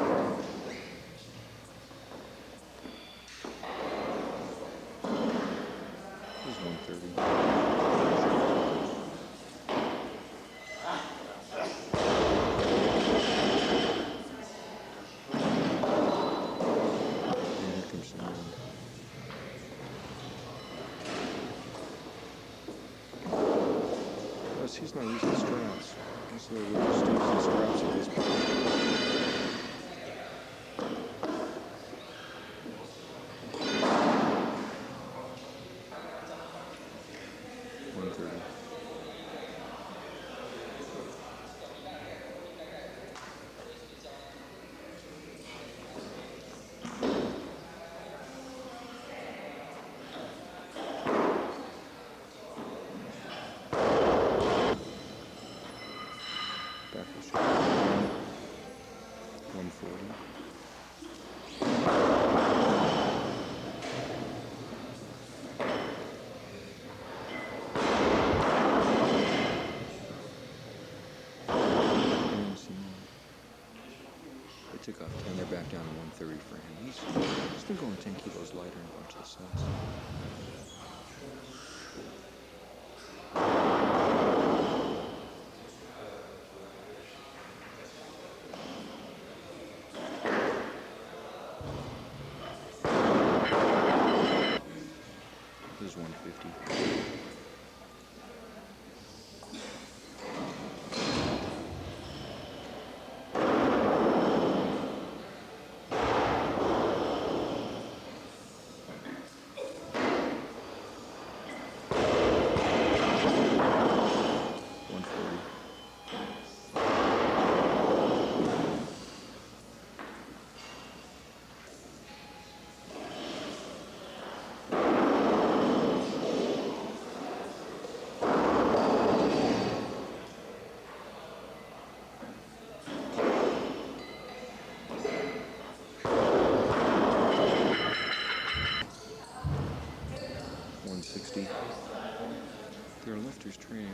This is 130. He's not using straps. So we're just using straps at this point. 130. Took off 10, they're back down to 130 for him. He's been going 10 kilos lighter in a bunch of the sets. This is 150. There are lifters training on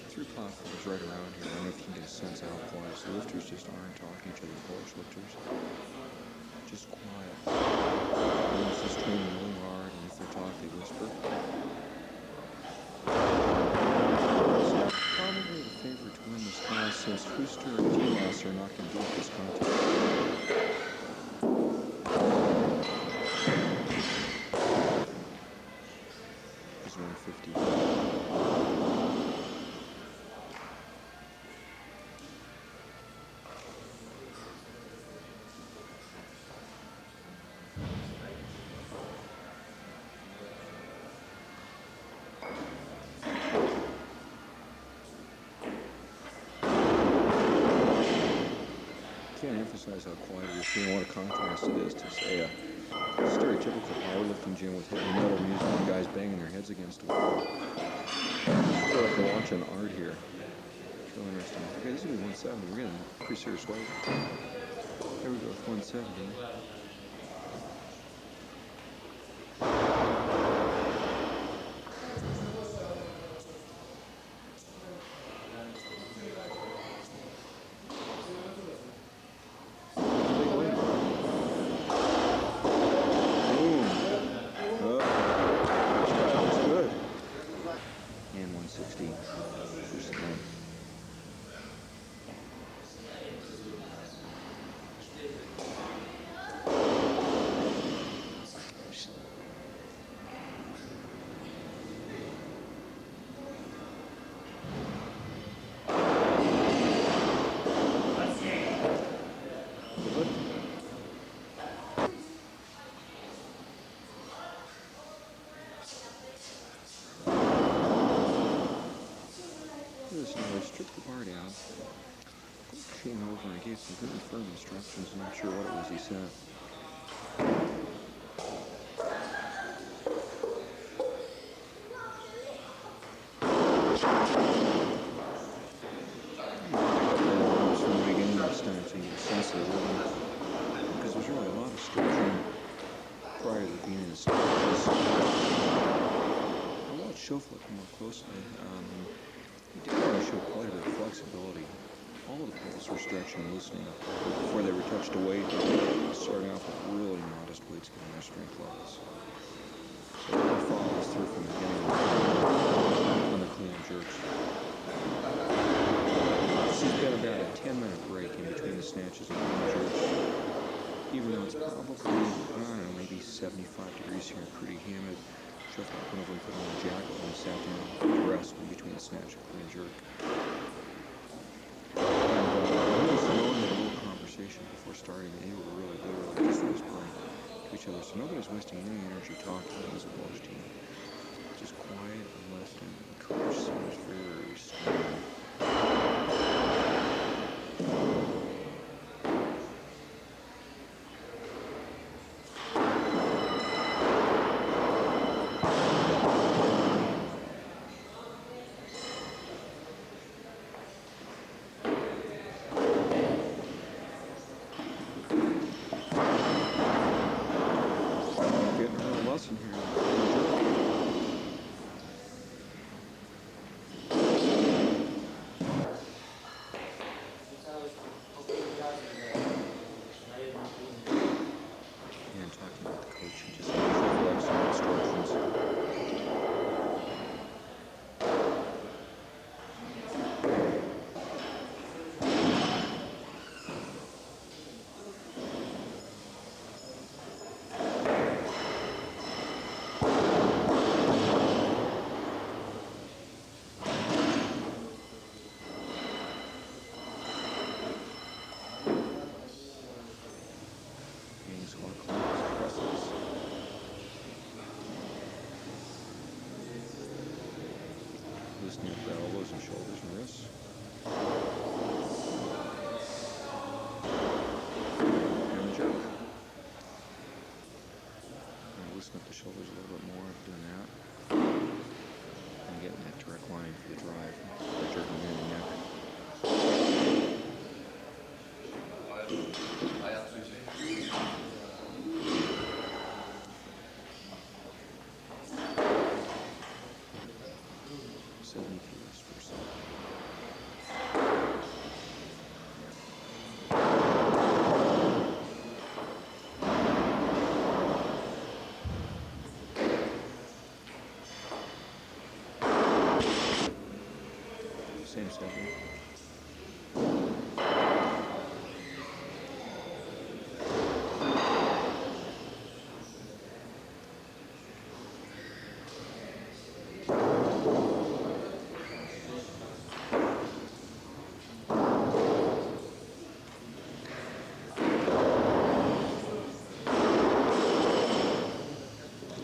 3 platforms right around here. I don't know if you can get a sense how quiet. The lifters just aren't talking to the horse lifters. Just quiet. One's just training really hard, and if they talk, they whisper. So probably the favorite to win this class, since Huster and Tilas are not going to do this contest. Is 150. Can't emphasize how quiet it is. You know what a contrast it is to, say, a stereotypical powerlifting gym with heavy metal music and guys banging their heads against the wall. I feel like we're watching art here. So interesting. Okay, this is gonna be 170. We're getting pretty serious weight. There we go with 170. Strip the bar down. came over and gave some good and firm instructions. I'm not sure what it was he said. From the beginning, I started to sense the rhythm, because there's really a lot of stretching prior to the beginning of the snatches. I watched Schofield more closely. He did want to show quite a bit of flexibility. All of the pulls were stretching and loosening before they were touched to weight. They started off with really modest weights given their strength levels. So we'll follow this through from the beginning on the clean and jerks. This has been about a 10-minute break in between the snatches and clean and jerks. Even though it's probably, I don't know, maybe 75 degrees here, pretty humid. Schofield went over and put on a jacket and sat down to rest in between the snatch and clean and jerk. Before starting, they were really literally just whispering to each other, so nobody's wasting any energy talking to this Polish team. Just quiet and lifting. The coach seems very strong. Lesson here. And talking about the coach, he just gives some instructions. Listening to the elbows and shoulders and wrists. And the jerk. And loosen up the shoulders a little bit more, doing that. And getting that direct line for the drive. The jerking in the neck. Same stuff.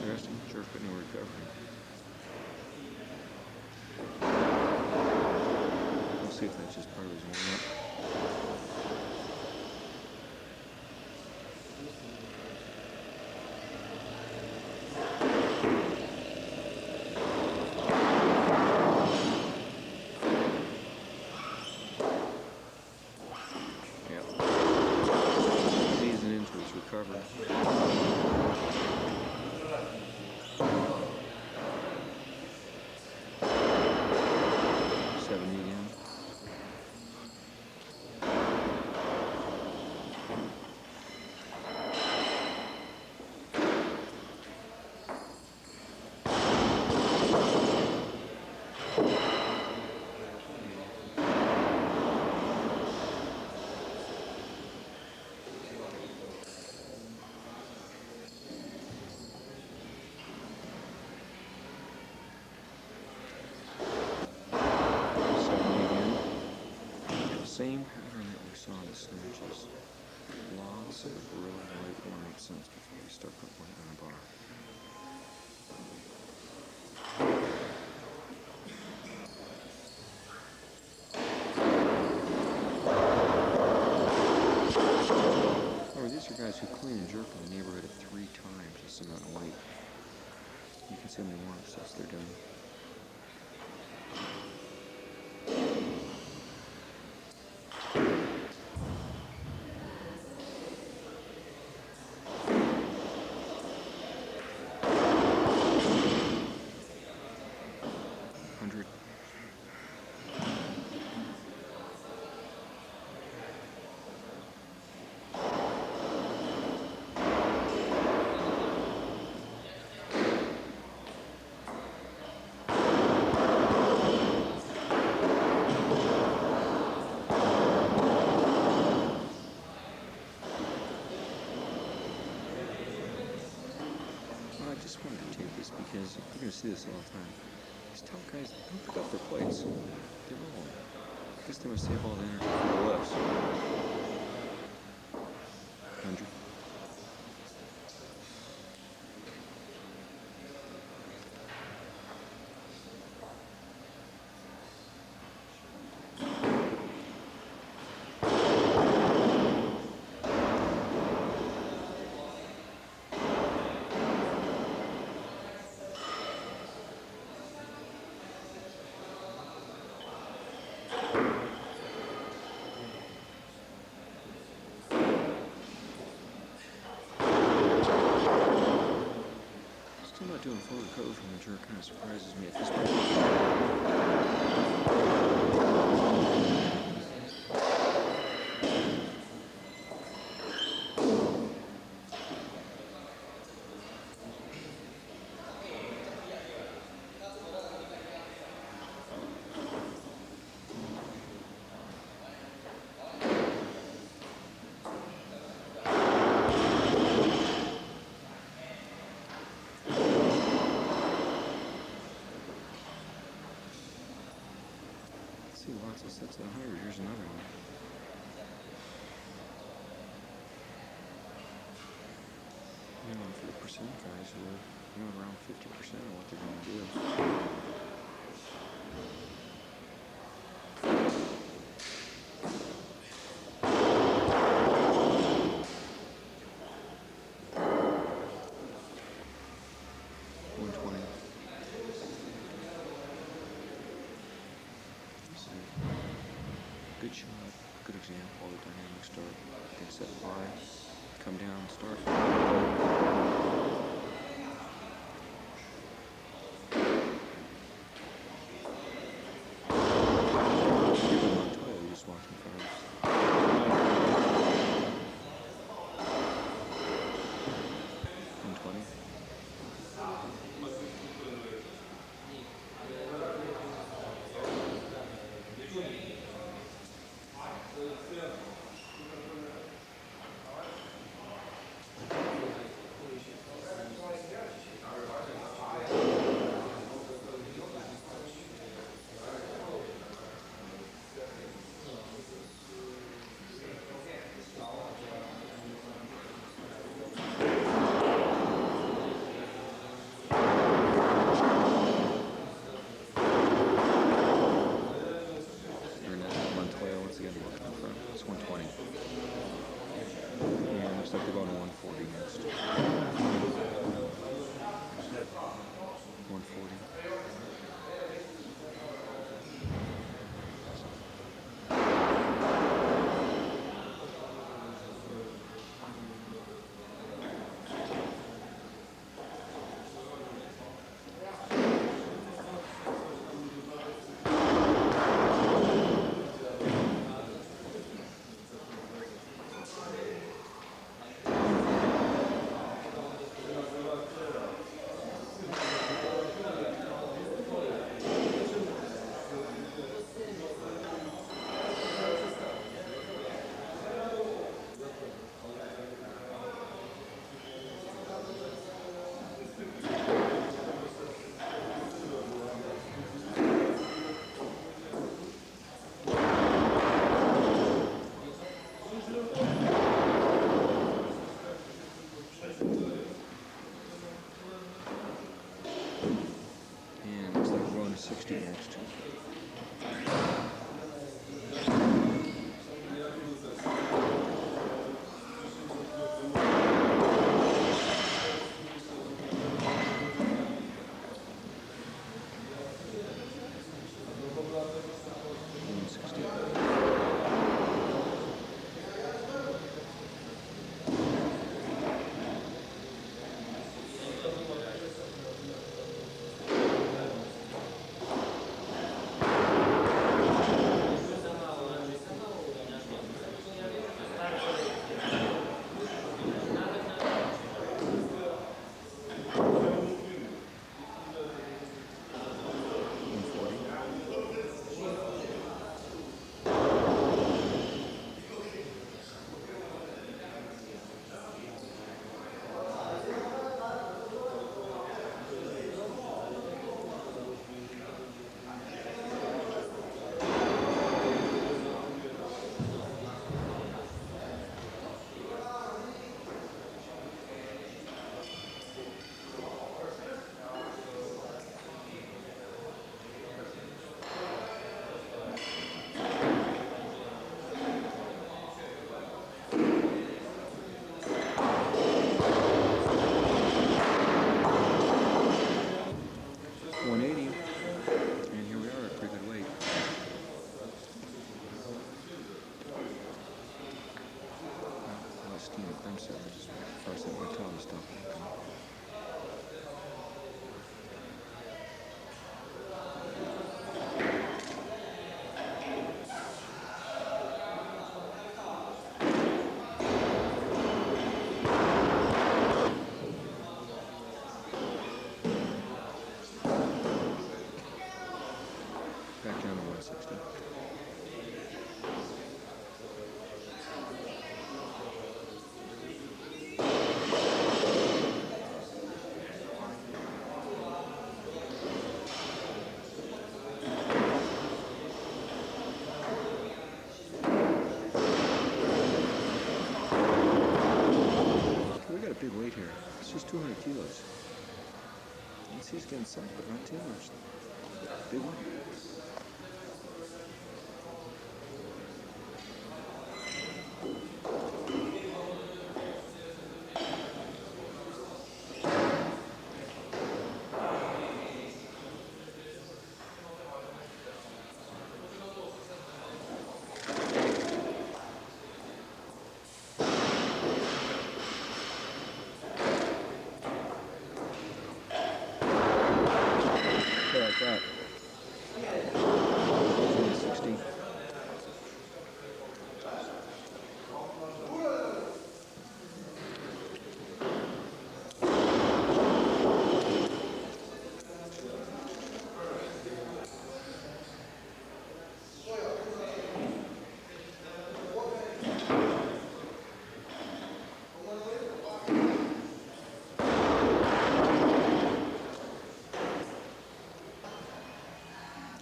Resting, jerk, but no recovery. See if that's just part of his warm-up. Yep. Easing into his recovery. 70 again. Same pattern that we saw in the snatches. Lots of really light warm-up sets before we start putting weight on the bar. see how many more sets they're doing. Because you're going to see this all the time. These top guys don't pick up their plates. They roll. I guess they must save all the energy for the lifts. 100. Doing full recovery from the jerk kind of surprises me at this point. See lots of sets of 100. Here's another one. You know, for the percent guys who are around 50% of what they're going to do. Good shot, good example of the dynamic start. Get set high, come down, start. Cuban Montoya just walked in front of us. 120. It's 120. Yeah, looks like they're going to 140 next. 140. And looks like we're going to 60 next. 160. We got a big weight here. It's just 200 kilos. You see he's getting soft, but not too much. Big one. Like that. 160.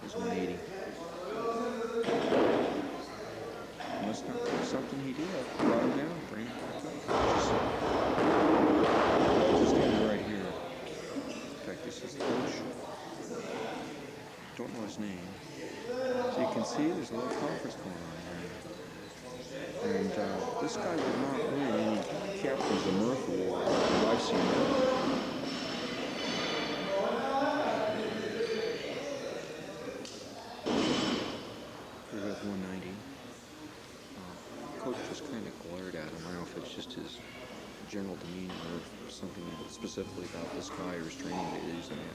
There's 180. Must not be something he did. Brought him down, bring him back up. Just standing right here. In fact, this is the coach. Don't know his name. So you can see there's a little conference going on here. And this guy would not win any Captain's of Mirth award that I've seen. With 190. Coach just kind of glared at him. I don't know if it's just his general demeanor or something specifically about this guy or his training that he's in.